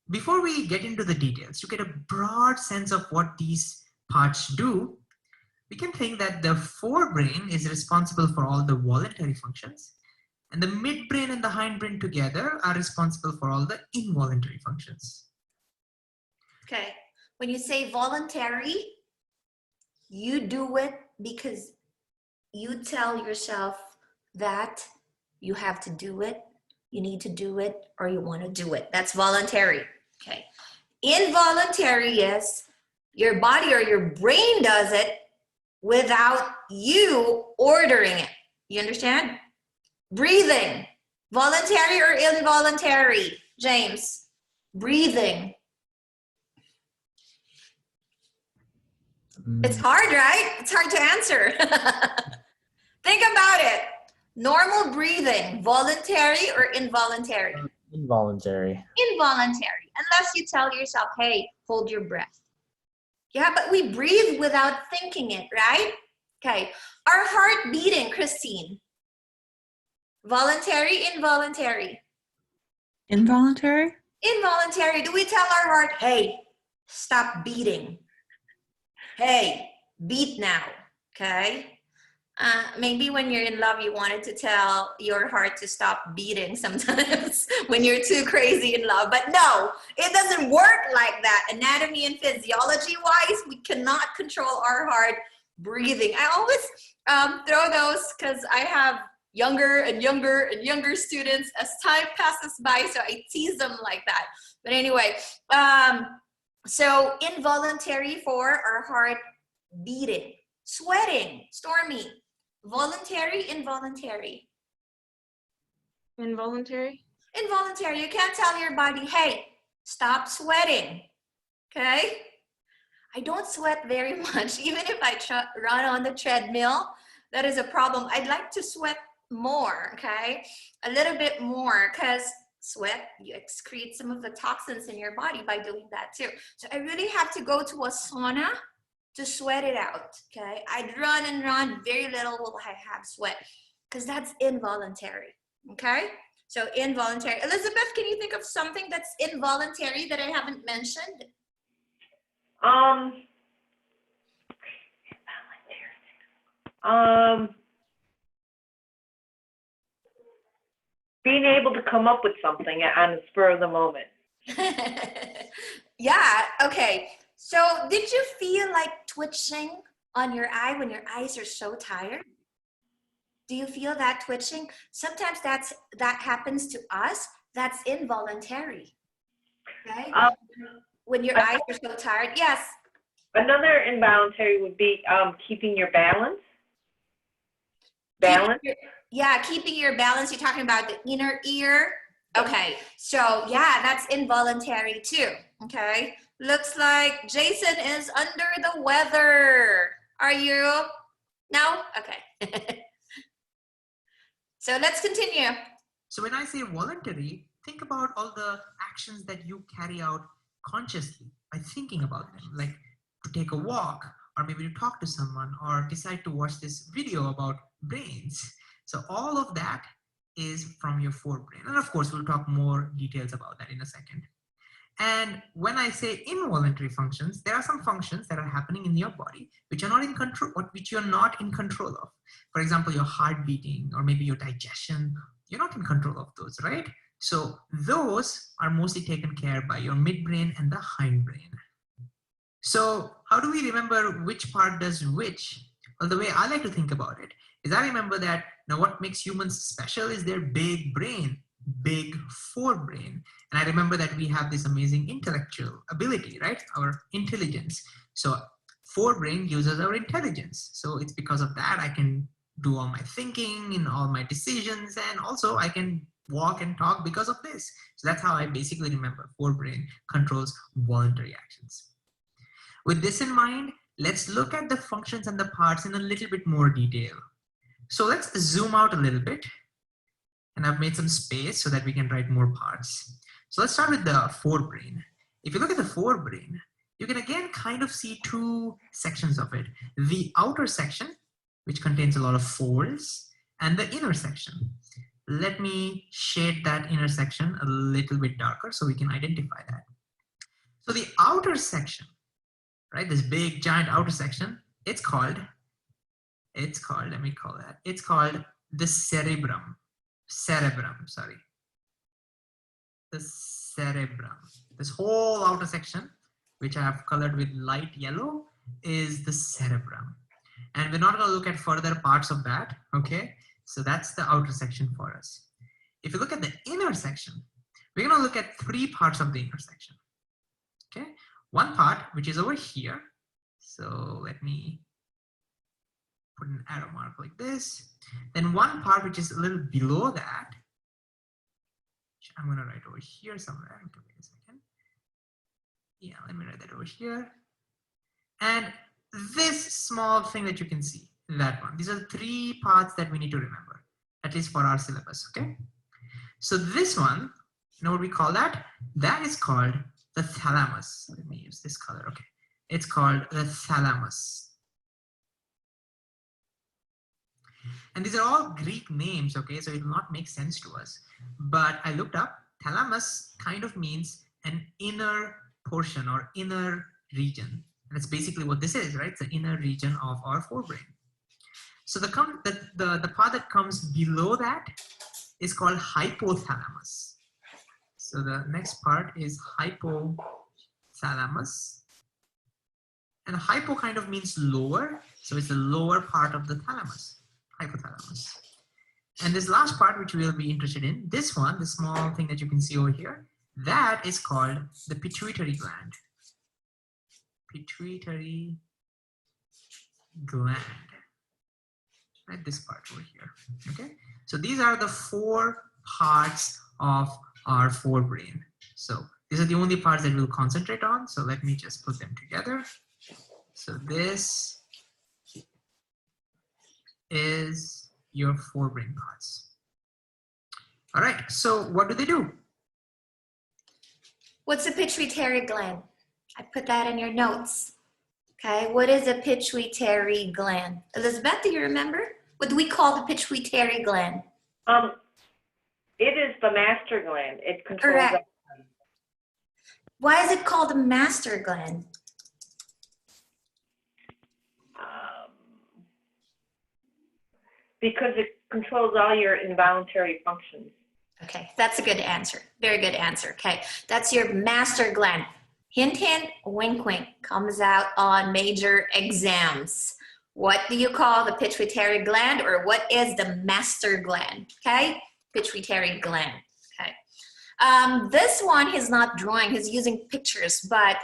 [SPEAKER 8] Before we get into the details, to get a broad sense of what these parts do, we can think that the forebrain is responsible for all the voluntary functions. And the midbrain and the hindbrain together are responsible for all the involuntary functions.
[SPEAKER 1] Okay, when you say voluntary, you do it because you tell yourself that you have to do it, you need to do it, or you want to do it. That's voluntary. Okay. Involuntary is your body or your brain does it without you ordering it. You understand? Breathing, voluntary or involuntary? James, breathing. It's hard, right? It's hard to answer. Think about it. Normal breathing, voluntary or involuntary?
[SPEAKER 5] Involuntary.
[SPEAKER 1] Involuntary, unless you tell yourself, hey, hold your breath. Yeah, but we breathe without thinking it, right? Okay. Our heart beating, Christine. Voluntary, involuntary?
[SPEAKER 6] Involuntary?
[SPEAKER 1] Involuntary. Do we tell our heart, hey, stop beating? Hey, beat now, okay? Maybe when you're in love, you wanted to tell your heart to stop beating sometimes when you're too crazy in love. But no, it doesn't work like that. Anatomy and physiology-wise, we cannot control our heart breathing. I always throw those because I have younger and younger and younger students as time passes by, so I tease them like that. But anyway, so involuntary for our heart beating. Sweating, Stormy. Voluntary, involuntary?
[SPEAKER 4] Involuntary?
[SPEAKER 1] Involuntary. You can't tell your body, hey, stop sweating. Okay? I don't sweat very much. Even if I run on the treadmill, that is a problem. I'd like to sweat more, okay? A little bit more, because sweat, you excrete some of the toxins in your body by doing that too. So I really have to go to a sauna to sweat it out, okay? I'd run and run, very little will I have sweat, because that's involuntary, okay? So involuntary. Elizabeth, can you think of something that's involuntary that I haven't mentioned?
[SPEAKER 3] Being able to come up with something on the spur of the moment.
[SPEAKER 1] Yeah, okay. So did you feel like twitching on your eye when your eyes are so tired? Do you feel that twitching? Sometimes that happens to us. That's involuntary. Okay? When your eyes are so tired. Yes.
[SPEAKER 3] Another involuntary would be keeping your balance. Balance?
[SPEAKER 1] Keeping your balance. You're talking about the inner ear. Okay, so yeah, that's involuntary too. Okay, looks like Jason is under the weather. Are you? No? Okay. So let's continue.
[SPEAKER 8] So when I say voluntary, think about all the actions that you carry out consciously by thinking about them, like to take a walk, or maybe to talk to someone, or decide to watch this video about brains. So all of that is from your forebrain. And of course, we'll talk more details about that in a second. And when I say involuntary functions, there are some functions that are happening in your body which are not in control, or which you're not in control of. For example, your heart beating, or maybe your digestion, you're not in control of those, right? So those are mostly taken care by your midbrain and the hindbrain. So how do we remember which part does which? Well, the way I like to think about it is I remember that now what makes humans special is their big brain, big forebrain. And I remember that we have this amazing intellectual ability, right? Our intelligence. So forebrain gives us our intelligence. So it's because of that I can do all my thinking and all my decisions, and also I can walk and talk because of this. So that's how I basically remember forebrain controls voluntary actions. With this in mind, let's look at the functions and the parts in a little bit more detail. So let's zoom out a little bit, and I've made some space so that we can write more parts. So let's start with the forebrain. If you look at the forebrain, you can again kind of see two sections of it. The outer section, which contains a lot of folds, and the inner section. Let me shade that inner section a little bit darker so we can identify that. So the outer section, right, this big giant outer section, it's called, let me call that, it's called the cerebrum. Sorry. The cerebrum. This whole outer section, which I have colored with light yellow, is the cerebrum. And we're not going to look at further parts of that, okay? So that's the outer section for us. If you look at the inner section, we're going to look at 3 parts of the inner section. Okay, one part which is over here. So let me put an arrow mark like this. Then one part which is a little below that, which I'm going to write over here somewhere. Okay, wait a second. Yeah, let me write that over here. And this small thing that you can see, that one. These are the 3 parts that we need to remember, at least for our syllabus. Okay. So this one, you know what we call that? That is called the thalamus. Let me use this color. Okay. It's called the thalamus. And these are all Greek names, okay? So it will not make sense to us. But I looked up, thalamus kind of means an inner portion or inner region. And that's basically what this is, right? It's the inner region of our forebrain. So the part that comes below that is called hypothalamus. So the next part is hypothalamus. And hypo kind of means lower. So it's the lower part of the thalamus, hypothalamus. And this last part, which we'll be interested in, this one, the small thing that you can see over here, that is called the pituitary gland. Pituitary gland. Right, this part over here. Okay. So these are the 4 parts of our forebrain. So these are the only parts that we'll concentrate on. So let me just put them together. So this is your forebrain parts. All right, so what do they do?
[SPEAKER 1] What's a pituitary gland? I put that in your notes. Okay, what is a pituitary gland? Elizabeth, do you remember? What do we call the pituitary gland?
[SPEAKER 3] It is the master gland. It controls.
[SPEAKER 1] Correct. Why is it called a master gland?
[SPEAKER 3] Because it controls all your involuntary functions.
[SPEAKER 1] Okay, that's a good answer. Very good answer. Okay, that's your master gland. Hint, hint, wink, wink, comes out on major exams. What do you call the pituitary gland, or what is the master gland? Okay, pituitary gland. Okay. This one he's not drawing, he's using pictures, but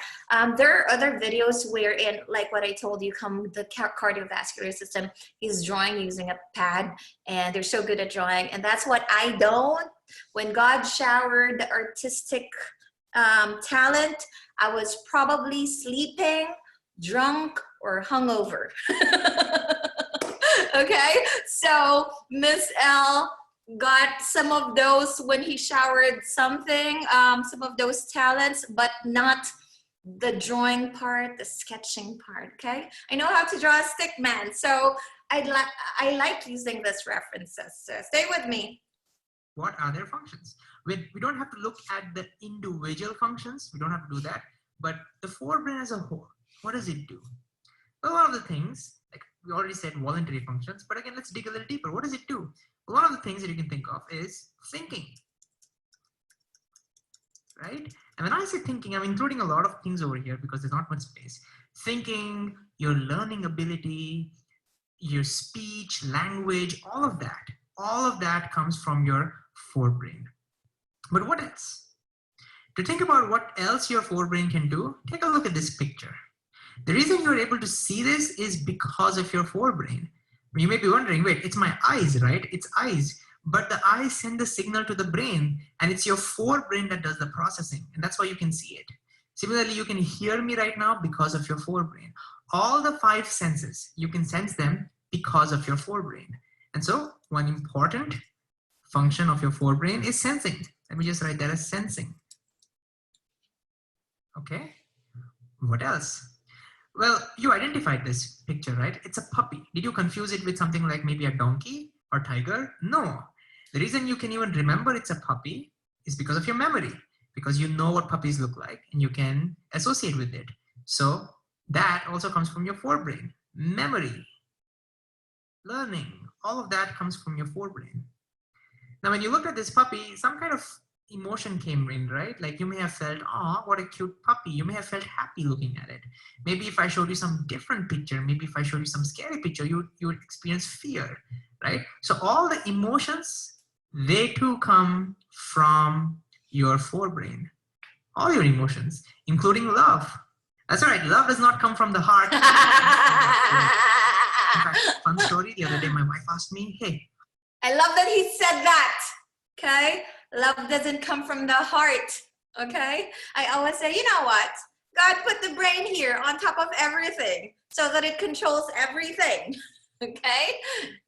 [SPEAKER 1] there are other videos wherein, like what I told you, the cardiovascular system, he's drawing using a pad, and they're so good at drawing, and that's what I don't. When God showered the artistic talent, I was probably sleeping, drunk, or hungover. Okay, so Miss L got some of those when he showered something, some of those talents, but not the drawing part, the sketching part. Okay, I know how to draw a stick man, so I like using this references. So stay with me.
[SPEAKER 8] What are their functions? We don't have to look at the individual functions. We don't have to do that. But the forebrain as a whole, what does it do? Well, one of the things, like we already said, voluntary functions. But again, let's dig a little deeper. What does it do? One of the things that you can think of is thinking, right? And when I say thinking, I'm including a lot of things over here because there's not much space. Thinking, your learning ability, your speech, language, all of that comes from your forebrain. But what else? To think about what else your forebrain can do, take a look at this picture. The reason you're able to see this is because of your forebrain. You may be wondering, wait, it's my eyes, right? It's eyes. But the eyes send the signal to the brain, and it's your forebrain that does the processing. And that's why you can see it. Similarly, you can hear me right now because of your forebrain. All the 5 senses, you can sense them because of your forebrain. And so one important function of your forebrain is sensing. Let me just write that as sensing. Okay, what else? Well, you identified this picture, right? It's a puppy. Did you confuse it with something like maybe a donkey or tiger? No. The reason you can even remember it's a puppy is because of your memory, because you know what puppies look like and you can associate with it. So that also comes from your forebrain. Memory, learning, all of that comes from your forebrain. Now, when you look at this puppy, some kind of emotion came in, right? Like you may have felt, oh, what a cute puppy. You may have felt happy looking at it. Maybe if I showed you some different picture, maybe if I showed you some scary picture, you would experience fear. right? So all the emotions, they too come from your forebrain. All your emotions, including love. That's right, love does not come from the heart. In fact, fun story, the other day my wife asked me, hey.
[SPEAKER 1] I love that he said that, okay? Love doesn't come from the heart, okay? I always say, you know what? God put the brain here on top of everything so that it controls everything, okay?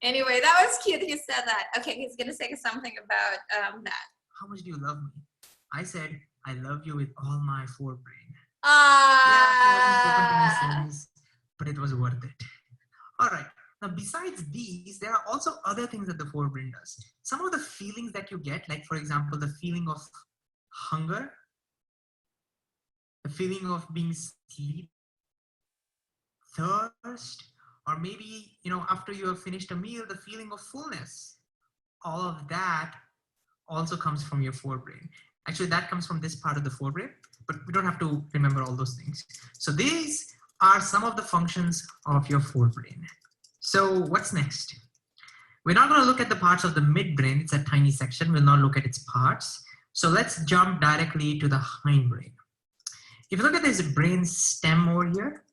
[SPEAKER 1] Anyway, that was cute he said that. Okay, he's gonna say something about that.
[SPEAKER 8] How much do you love me? I said, I love you with all my forebrain. But it was worth it. All right. Now, besides these, there are also other things that the forebrain does. Some of the feelings that you get, like for example, the feeling of hunger, the feeling of being sleepy, thirst, or maybe, after you have finished a meal, the feeling of fullness. All of that also comes from your forebrain. Actually, that comes from this part of the forebrain, but we don't have to remember all those things. So these are some of the functions of your forebrain. So what's next? We're not going to look at the parts of the midbrain. It's a tiny section. We'll not look at its parts. So let's jump directly to the hindbrain. If you look at this brain stem over here,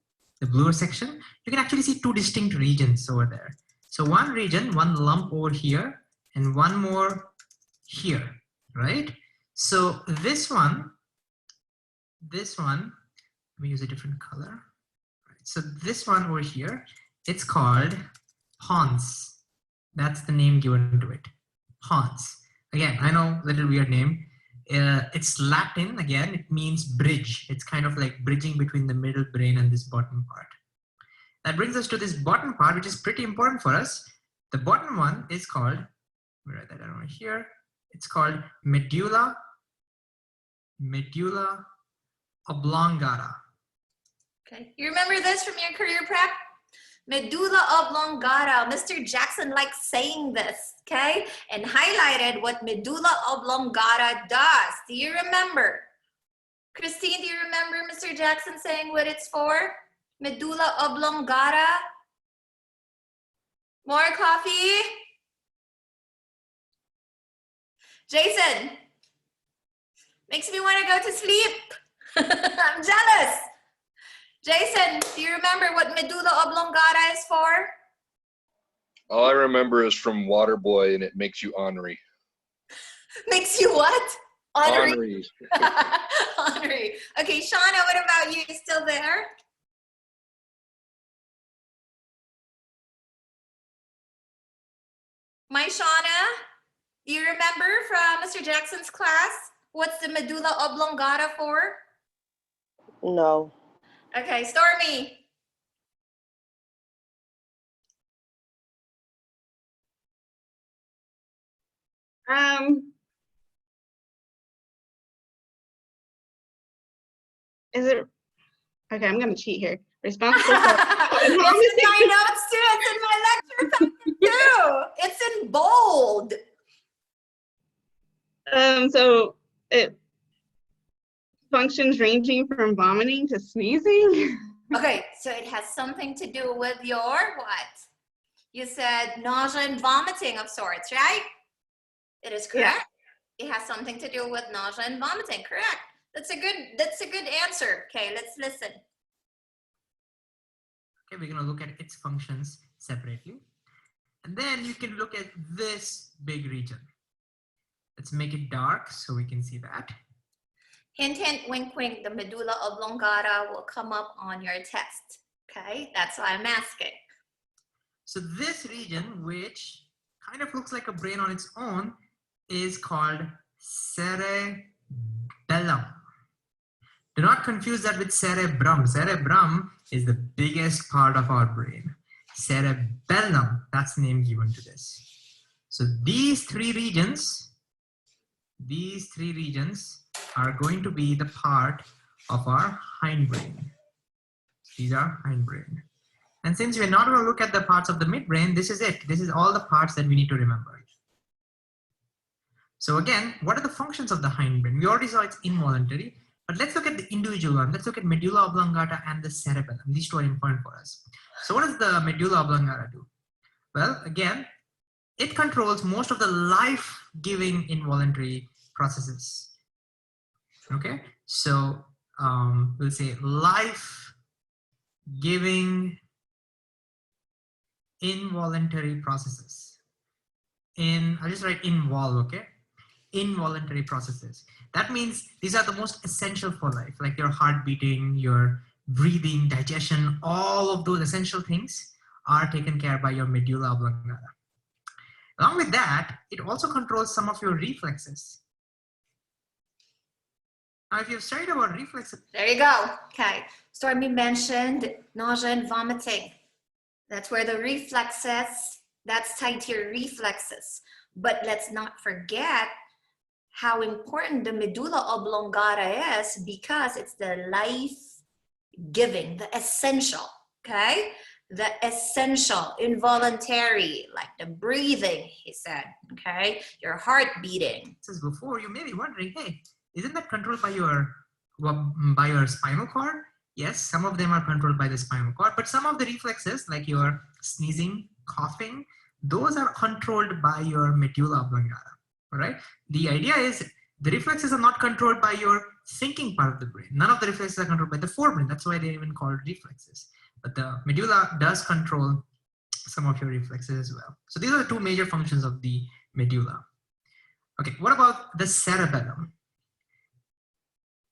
[SPEAKER 8] the bluer section, you can actually see two distinct regions over there. So one region, one lump over here, and one more here, right? So this one, let me use a different color. So this one over here, it's called pons. That's the name given to it, pons. Again, I know, little weird name. It's Latin, again, it means bridge. It's kind of like bridging between the middle brain and this bottom part. That brings us to this bottom part, which is pretty important for us. The bottom one is called, let me write that down over here. It's called medulla oblongata.
[SPEAKER 1] Okay, you remember this from your career prep? Medulla oblongata. Mr. Jackson likes saying this, okay? And highlighted what medulla oblongata does. Do you remember? Christine, do you remember Mr. Jackson saying what it's for? Medulla oblongata. More coffee? Jason, makes me want to go to sleep. I'm jealous. Jason, do you remember what medulla oblongata is for?
[SPEAKER 9] All I remember is from Waterboy, and it makes you ornery.
[SPEAKER 1] Makes you what?
[SPEAKER 9] Ornery.
[SPEAKER 1] Ornery. Okay, Shauna, what about you? You still there? My Shauna, do you remember from Mr. Jackson's class? What's the medulla oblongata for?
[SPEAKER 7] No.
[SPEAKER 1] Okay, Stormy.
[SPEAKER 4] Is it okay? I'm gonna cheat here. Responsible for
[SPEAKER 1] It's in my notes too. It's in my lecture packet too. It's in bold.
[SPEAKER 4] So it functions ranging from vomiting to sneezing.
[SPEAKER 1] Okay, so it has something to do with your what? You said nausea and vomiting of sorts, right? It is correct. Yeah. It has something to do with nausea and vomiting, correct? That's a good answer. Okay, let's listen.
[SPEAKER 8] Okay, we're going to look at its functions separately. And then you can look at this big region. Let's make it dark so we can see that.
[SPEAKER 1] Hint, hint, wink, wink, the medulla oblongata will come up on your test. Okay, that's why I'm asking.
[SPEAKER 8] So this region, which kind of looks like a brain on its own, is called cerebellum. Do not confuse that with cerebrum. Cerebrum is the biggest part of our brain. Cerebellum, that's the name given to this. So these three regions are going to be the part of our hindbrain. These are hindbrain. And since we're not going to look at the parts of the midbrain, this is it. This is all the parts that we need to remember. So again, what are the functions of the hindbrain? We already saw it's involuntary, but let's look at the individual one. Let's look at medulla oblongata and the cerebellum. These two are important for us. So what does the medulla oblongata do? Well, again, it controls most of the life-giving involuntary processes. Okay, so we'll say life-giving involuntary processes. I'll just write involve, okay? Involuntary processes. That means these are the most essential for life, like your heart beating, your breathing, digestion, all of those essential things are taken care of by your medulla oblongata. Along with that, it also controls some of your reflexes. Now, if you've studied about reflexes,
[SPEAKER 1] There you go. Okay. Stormy mentioned nausea and vomiting. That's where the reflexes, that's tied to your reflexes. But let's not forget how important the medulla oblongata is, because it's the life-giving, the essential, okay? The essential, involuntary, like the breathing, he said, okay? Your heart beating.
[SPEAKER 8] before, you may be wondering, hey, isn't that controlled by your spinal cord? Yes, some of them are controlled by the spinal cord, but some of the reflexes, like your sneezing, coughing, those are controlled by your medulla oblongata, all right? The idea is the reflexes are not controlled by your thinking part of the brain. None of the reflexes are controlled by the forebrain. That's why they're even called reflexes. But the medulla does control some of your reflexes as well. So these are the two major functions of the medulla. Okay, what about the cerebellum?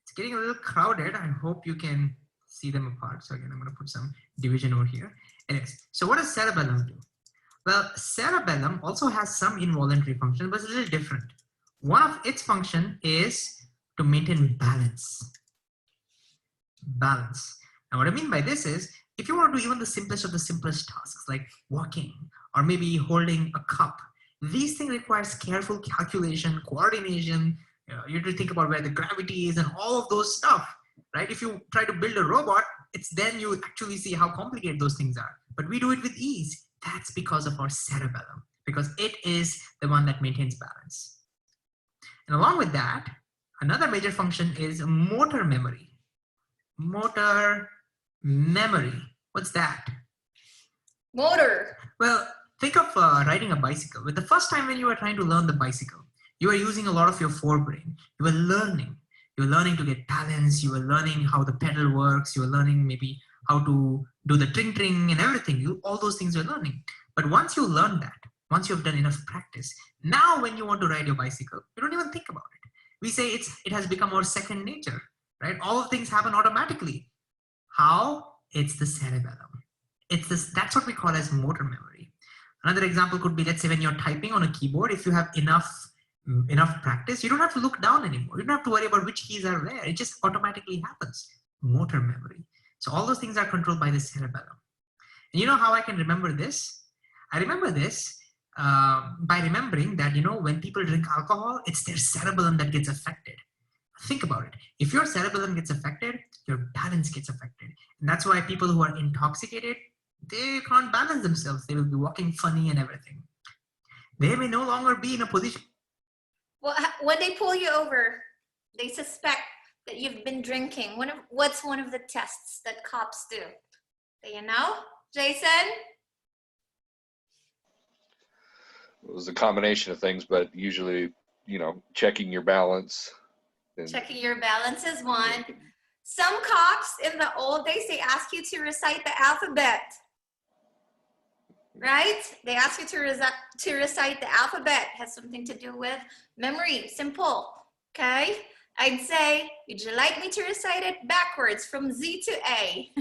[SPEAKER 8] It's getting a little crowded. I hope you can see them apart. So again, I'm going to put some division over here. Anyways, so what does cerebellum do? Well, cerebellum also has some involuntary function, but it's a little different. One of its function is to maintain balance. Balance. Now, what I mean by this is, if you want to do even the simplest of the simplest tasks, like walking or maybe holding a cup, these things requires careful calculation, coordination. You have to think about where the gravity is and all of those stuff, right? If you try to build a robot, it's then you actually see how complicated those things are. But we do it with ease. That's because of our cerebellum, because it is the one that maintains balance. And along with that, another major function is motor memory. Motor memory. What's that?
[SPEAKER 1] Motor.
[SPEAKER 8] Well, think of riding a bicycle. With the first time when you were trying to learn the bicycle, you were using a lot of your forebrain. You were learning. You were learning to get balance. You were learning how the pedal works. You were learning maybe how to do the tring and everything. All those things you're learning. But once you learn that, once you've done enough practice, now when you want to ride your bicycle, you don't even think about it. We say it has become our second nature, right? All things happen automatically. How? It's the cerebellum. It's this. That's what we call as motor memory. Another example could be, let's say when you're typing on a keyboard, if you have enough practice, you don't have to look down anymore. You don't have to worry about which keys are where. It just automatically happens. Motor memory. So all those things are controlled by the cerebellum. And you know how I can remember this? I remember this by remembering that, when people drink alcohol, it's their cerebellum that gets affected. Think about it. If your cerebellum gets affected, your balance gets affected. And that's why people who are intoxicated, they can't balance themselves. They will be walking funny and everything. They may no longer be in a position.
[SPEAKER 1] Well, when they pull you over, they suspect that you've been drinking. What's one of the tests that cops do? Do you know, Jason?
[SPEAKER 9] It was a combination of things, but usually, checking your balance.
[SPEAKER 1] Checking your balance is one. Some cops in the old days, they ask you to recite the alphabet, right? They ask you to recite the alphabet. It has something to do with memory, simple, okay? I'd say, would you like me to recite it backwards from Z to A?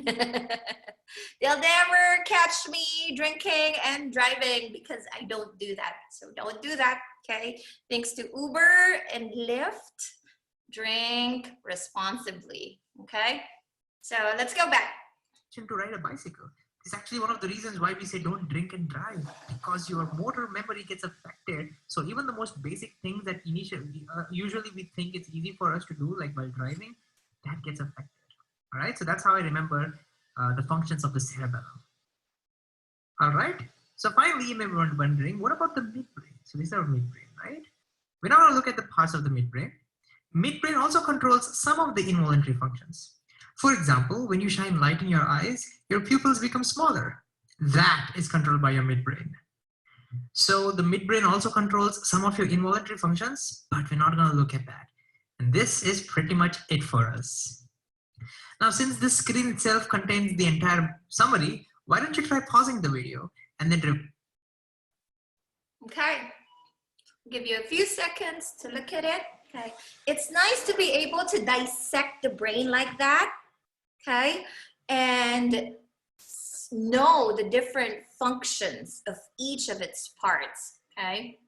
[SPEAKER 1] They'll never catch me drinking and driving because I don't do that. So don't do that, okay? Thanks to Uber and Lyft, drink responsibly, okay? So let's go back.
[SPEAKER 8] To ride a bicycle. It's actually one of the reasons why we say don't drink and drive, because your motor memory gets affected. So even the most basic things that usually we think it's easy for us to do, like while driving, that gets affected. All right, so that's how I remember the functions of the cerebellum. All right, so finally you may be wondering, what about the midbrain? So these are midbrain, right? We're now going to look at the parts of the midbrain. Midbrain also controls some of the involuntary functions. For example, when you shine light in your eyes, your pupils become smaller. That is controlled by your midbrain. So the midbrain also controls some of your involuntary functions, but we're not going to look at that. And this is pretty much it for us. Now, since this screen itself contains the entire summary, why don't you try pausing the video and then
[SPEAKER 1] Okay, give you a few seconds to look at it. Okay, it's nice to be able to dissect the brain like that, okay, and know the different functions of each of its parts, okay.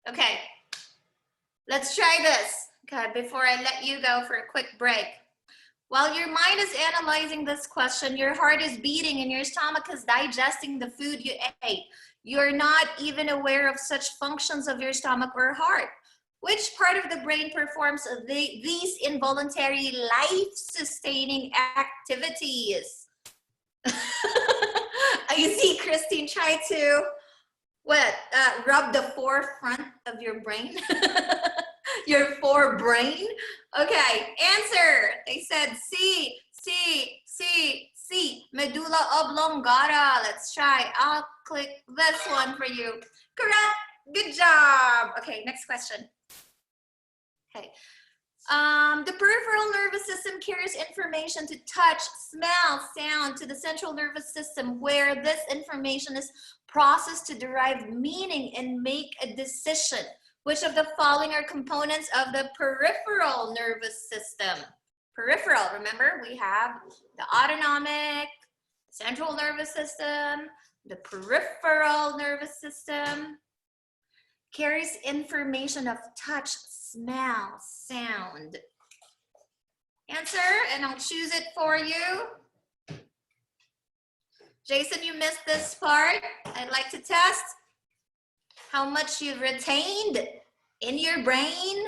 [SPEAKER 1] Okay, let's try this, okay, before I let you go for a quick break. While your mind is analyzing this question, your heart is beating and your stomach is digesting the food you ate. You're not even aware of such functions of your stomach or heart. Which part of the brain performs these involuntary life-sustaining activities? You see Christine try to, rub the forefront of your brain? Your forebrain? Okay, answer. They said C, medulla oblongata. Let's try. I'll click this one for you. Correct. Good job. Okay, next question. Okay. The peripheral nervous system carries information to touch, smell, sound to the central nervous system, where this information is processed to derive meaning and make a decision. Which of the following are components of the peripheral nervous system? Peripheral, remember, we have the autonomic, central nervous system, the peripheral nervous system. Carries information of touch, smell, sound. Answer, and I'll choose it for you. Jason, you missed this part. I'd like to test how much you've retained in your brain.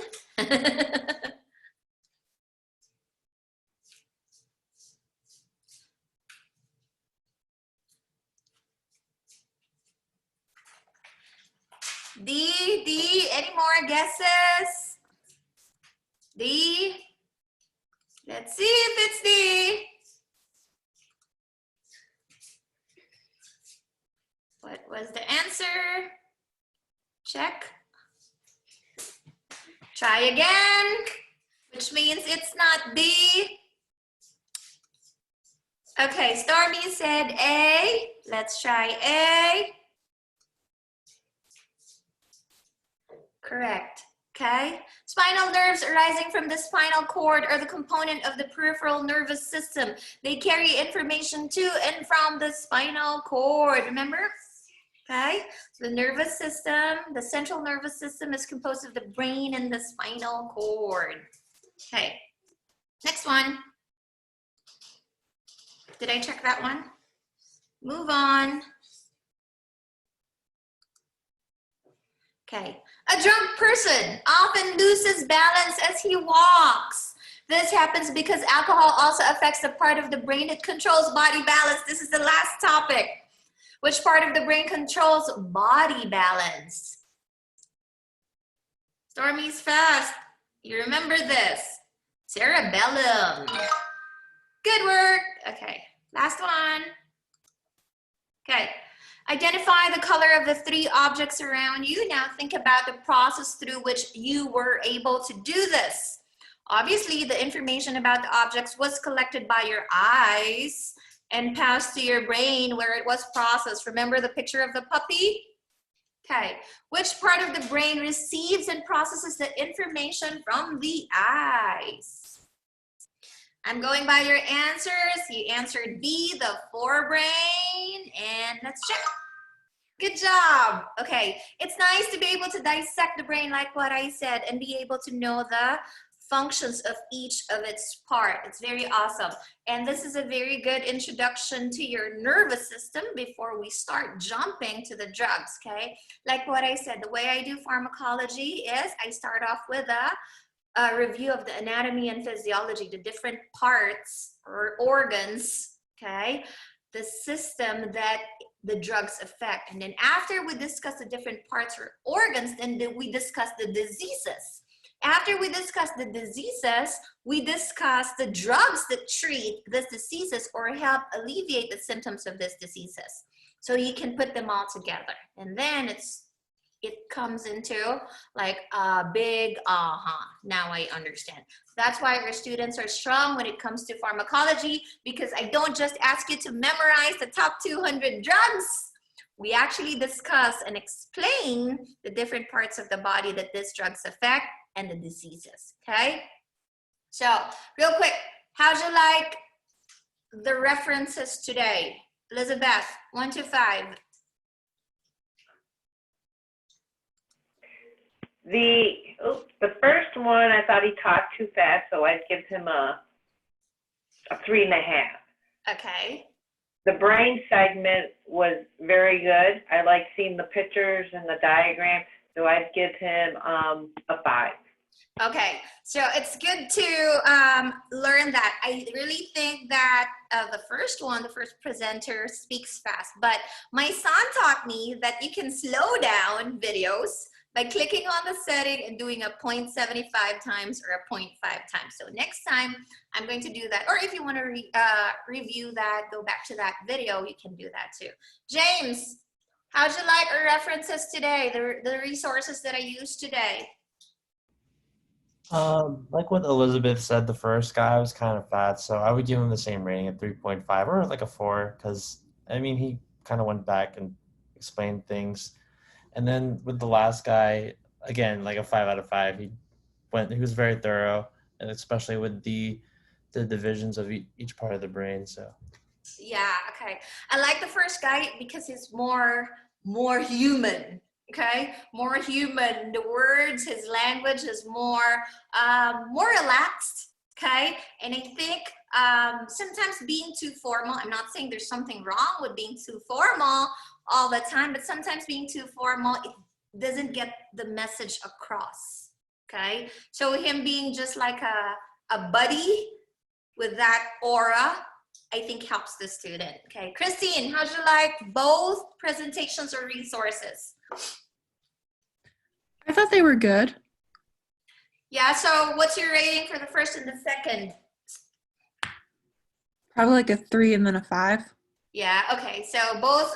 [SPEAKER 1] D, any more guesses? D, let's see if it's D. What was the answer? Check. Try again, which means it's not D. Okay, Stormy said A. Let's try A. Correct. Okay. Spinal nerves arising from the spinal cord are the component of the peripheral nervous system. They carry information to and from the spinal cord. Remember? Okay. So the nervous system, the central nervous system is composed of the brain and the spinal cord. Okay. Next one. Did I check that one? Move on. Okay. A drunk person often loses balance as he walks. This happens because alcohol also affects the part of the brain that controls body balance. This is the last topic. Which part of the brain controls body balance? Stormy's fast. You remember this. Cerebellum. Good work. Okay. Last one. Okay. Identify the color of the three objects around you. Now think about the process through which you were able to do this. Obviously, the information about the objects was collected by your eyes and passed to your brain where it was processed. Remember the picture of the puppy? Okay. Which part of the brain receives and processes the information from the eyes? I'm going by your answers. You answered B, the forebrain, and let's check. Good job. Okay, it's nice to be able to dissect the brain like what I said and be able to know the functions of each of its part. It's very awesome. And this is a very good introduction to your nervous system before we start jumping to the drugs, okay? Like what I said, the way I do pharmacology is I start off with a review of the anatomy and physiology, the different parts or organs, okay, the system that the drugs affect. And then after we discuss the different parts or organs, then we discuss the diseases. After we discuss the diseases, we discuss the drugs that treat these diseases or help alleviate the symptoms of these diseases. So you can put them all together. And then it comes into like a big aha, now I understand. That's why our students are strong when it comes to pharmacology, because I don't just ask you to memorize the top 200 drugs. We actually discuss and explain the different parts of the body that these drugs affect and the diseases, okay? So real quick, how'd you like the references today? Elizabeth, 1 to 5.
[SPEAKER 3] The first one, I thought he talked too fast, so I'd give him a 3.5.
[SPEAKER 1] Okay.
[SPEAKER 3] The brain segment was very good. I like seeing the pictures and the diagram, so I'd give him a 5.
[SPEAKER 1] Okay, so it's good to learn that. I really think that the first presenter speaks fast, but my son taught me that you can slow down videos by clicking on the setting and doing a 0.75 times or a 0.5 times. So next time I'm going to do that. Or if you want to review that, go back to that video, you can do that too. James, how'd you like our references today, the resources that I used today?
[SPEAKER 5] Like what Elizabeth said, the first guy was kind of fat, so I would give him the same rating at 3.5 or like a 4, because I mean he kind of went back and explained things. And then with the last guy, again, like a 5 out of 5. He was very thorough, and especially with the divisions of each part of the brain. So
[SPEAKER 1] yeah, okay. I like the first guy because he's more human. Okay, more human. The words, his language is more relaxed. Okay, and I think sometimes being too formal. I'm not saying there's something wrong with being too formal all the time, but sometimes being too formal, it doesn't get the message across. Okay, so him being just like a buddy with that aura, I think helps the student. Okay, Christine, how'd you like both presentations or resources?
[SPEAKER 6] I thought they were good.
[SPEAKER 1] Yeah, so what's your rating for the first and the second?
[SPEAKER 6] Probably like a 3 and then a 5.
[SPEAKER 1] Yeah, okay, so both,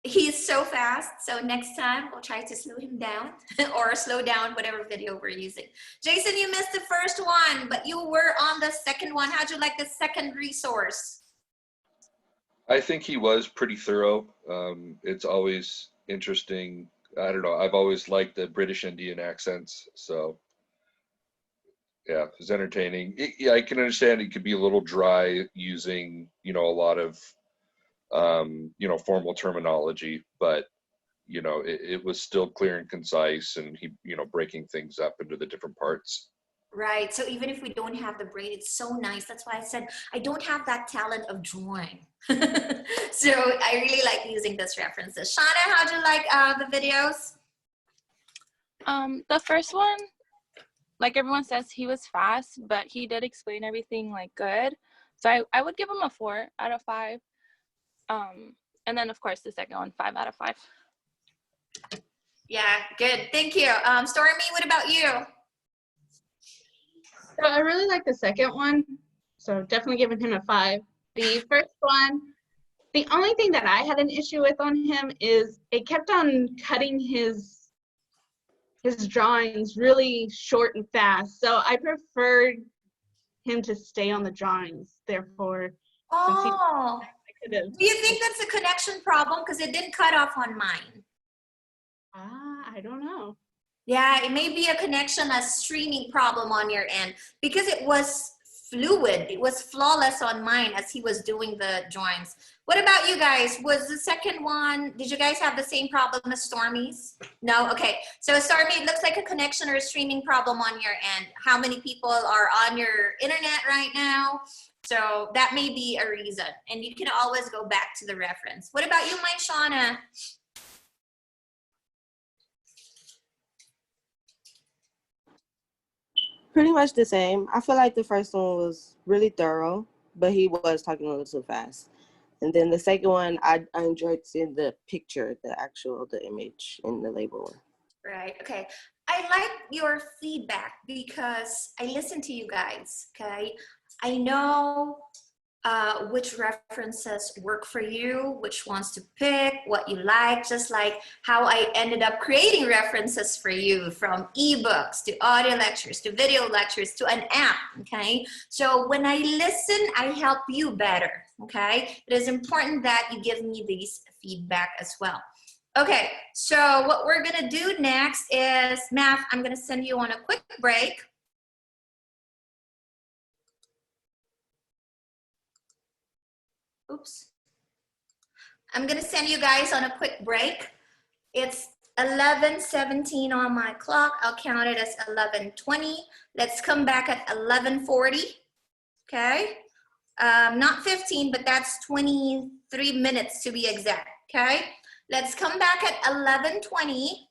[SPEAKER 1] he's so fast, so next time we'll try to slow him down or slow down whatever video we're using. Jason, you missed the first one, but you were on the second one. How'd you like the second resource?
[SPEAKER 9] I think he was pretty thorough. It's always interesting. I don't know. I've always liked the British Indian accents, so yeah, it's entertaining. Yeah, I can understand it could be a little dry using, a lot of, formal terminology, but, it was still clear and concise, and he, breaking things up into the different parts.
[SPEAKER 1] Right, so even if we don't have the brain, it's so nice. That's why I said I don't have that talent of drawing. So I really like using this references. Shauna, how'd you like the videos?
[SPEAKER 10] The first one, like everyone says, he was fast, but he did explain everything like good. So I would give him a 4 out of 5. And then of course the second one, 5 out of 5.
[SPEAKER 1] Yeah, good. Thank you. Stormy, what about you?
[SPEAKER 4] So I really like the second one, so definitely giving him a 5. The first one, the only thing that I had an issue with on him is it kept on cutting his drawings really short and fast. So I preferred him to stay on the drawings. Therefore,
[SPEAKER 1] Oh,
[SPEAKER 4] do
[SPEAKER 1] you think that's a connection problem? Because it didn't cut off on mine.
[SPEAKER 4] I don't know.
[SPEAKER 1] Yeah, it may be a connection, a streaming problem on your end, because it was fluid. It was flawless on mine as he was doing the drawings. What about you guys? Was the second one, did you guys have the same problem as Stormy's? No? Okay. So Stormy, it looks like a connection or a streaming problem on your end. How many people are on your internet right now? So that may be a reason. And you can always go back to the reference. What about you, my Shauna?
[SPEAKER 7] Pretty much the same. I feel like the first one was really thorough, but he was talking a little too fast. And then the second one, I enjoyed seeing the picture, the image in the label.
[SPEAKER 1] Right, okay. I I like your feedback because I listen to you guys, okay? I know which references work for you, which ones to pick, what you like, just like how I ended up creating references for you, from ebooks to audio lectures to video lectures to an app, okay? So when I listen, I help you better, okay? It is important that you give me these feedback as well. Okay, so what we're gonna do next is math. I'm gonna send you on a quick break. Oops. I'm gonna send you guys on a quick break. It's 11:17 on my clock. I'll count it as 11:20. Let's come back at 11:40, okay? Not 15, but that's 23 minutes to be exact, okay? Let's come back at 11:20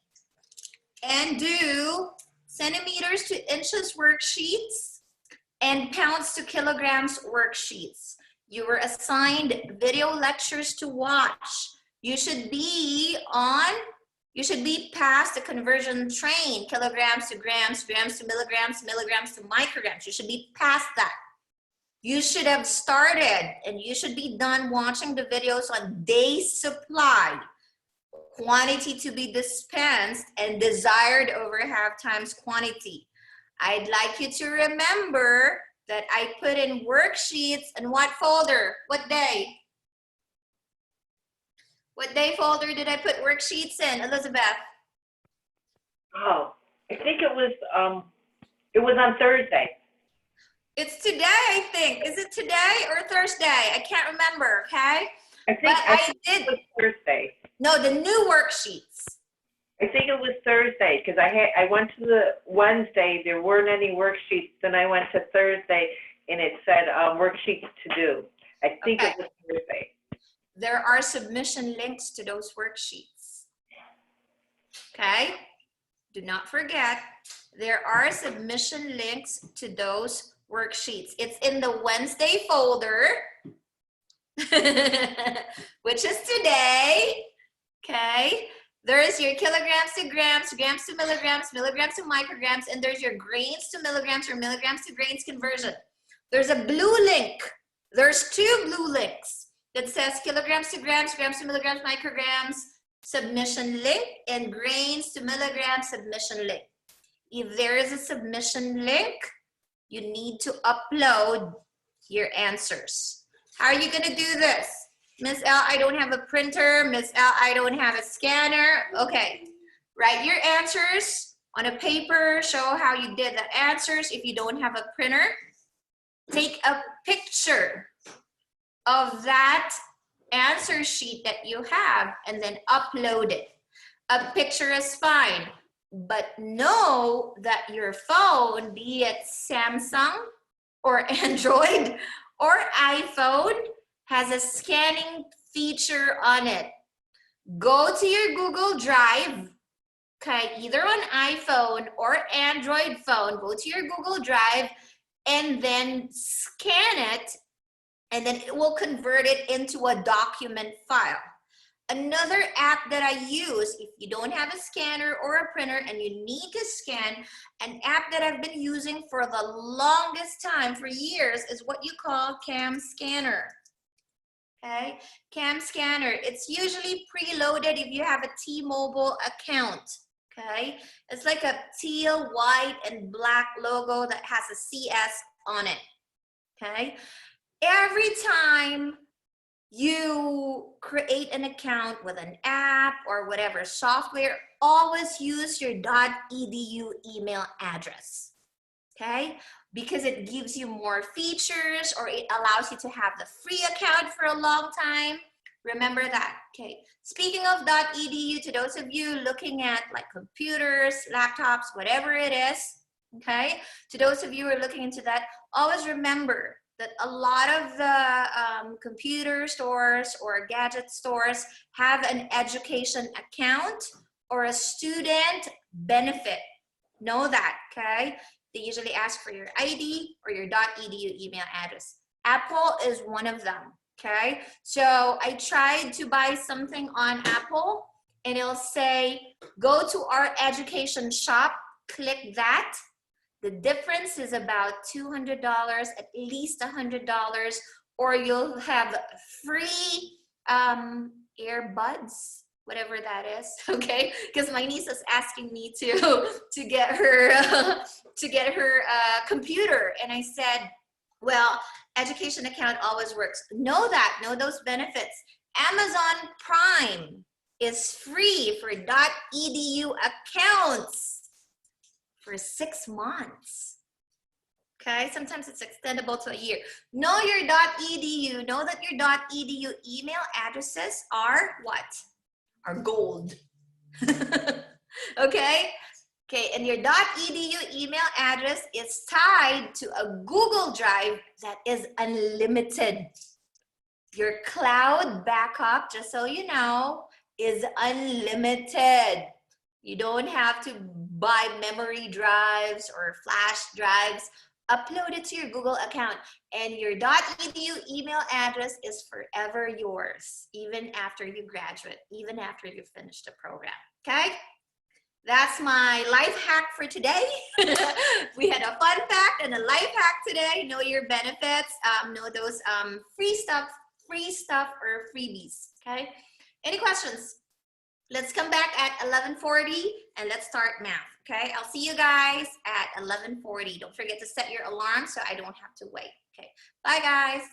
[SPEAKER 1] and do centimeters to inches worksheets and pounds to kilograms worksheets. You were assigned video lectures to watch. You should be past the conversion train, kilograms to grams, grams to milligrams, milligrams to micrograms. You should be past that. You should have started and you should be done watching the videos on days supply, quantity to be dispensed, and desired over half times quantity. I'd like you to remember that I put in worksheets in what folder? What day? What day folder did I put worksheets in, Elizabeth?
[SPEAKER 3] Oh, I think it was on Thursday.
[SPEAKER 1] It's today, I think. Is it today or Thursday? I can't remember, okay?
[SPEAKER 3] I think it was Thursday.
[SPEAKER 1] No, the new worksheets.
[SPEAKER 3] I think it was Thursday because I went to the Wednesday, there weren't any worksheets. Then I went to Thursday and it said worksheets to do. I think it was Thursday.
[SPEAKER 1] There are submission links to those worksheets. Okay? Do not forget, there are submission links to those worksheets. It's in the Wednesday folder, which is today. Okay? There's your kilograms to grams, grams to milligrams, milligrams to micrograms, and there's your grains to milligrams or milligrams to grains conversion. There's a blue link. There's two blue links that says kilograms to grams, grams to milligrams, micrograms, submission link, and grains to milligrams, submission link. If there is a submission link, you need to upload your answers. How are you gonna do this? Miss L, I don't have a printer. Miss L, I don't have a scanner. Okay, write your answers on a paper, show how you did the answers. If you don't have a printer, take a picture of that answer sheet that you have and then upload it. A picture is fine, but know that your phone, be it Samsung or Android or iPhone, has a scanning feature on it. Go to your Google Drive, okay, either on iPhone or Android phone, go to your Google Drive and then scan it, and then it will convert it into a document file. Another app that I use, if you don't have a scanner or a printer and you need to scan, an app that I've been using for the longest time, for years, is what you call Cam Scanner. Okay, Cam Scanner. It's usually preloaded if you have a T-Mobile account. Okay, it's like a teal, white, and black logo that has a CS on it. Okay, every time you create an account with an app or whatever software, always use your .edu email address. Okay, because it gives you more features, or it allows you to have the free account for a long time. Remember that. Okay, speaking of .edu, to those of you looking at like computers, laptops, whatever it is, okay, to those of you who are looking into that, always remember that a lot of the computer stores or gadget stores have an education account or a student benefit. Know that, okay? They usually ask for your ID or your .edu email address. Apple is one of them, okay? So I tried to buy something on Apple and it'll say, go to our education shop click that. The difference is about $200, at least $100, or you'll have free earbuds, whatever that is, okay? Because my niece is asking me to get her computer, and I said, well, education account always works. Know that, know those benefits. Amazon Prime is free for .edu accounts for 6 months. Okay, sometimes it's extendable to a year. Know your .edu. Know that your .edu email addresses are what? Are gold. Okay? Okay, and your .edu email address is tied to a Google Drive that is unlimited. Your cloud backup, just so you know, is unlimited. You don't have to buy memory drives or flash drives. Upload it to your Google account, and your .edu email address is forever yours, even after you graduate, even after you finish the program, okay? That's my life hack for today. We had a fun fact and a life hack today. Know your benefits, know those free stuff or freebies, okay? Any questions? Let's come back at 11:40 and let's start math, okay? I'll see you guys at 11:40. Don't forget to set your alarm so I don't have to wait, okay? Bye, guys.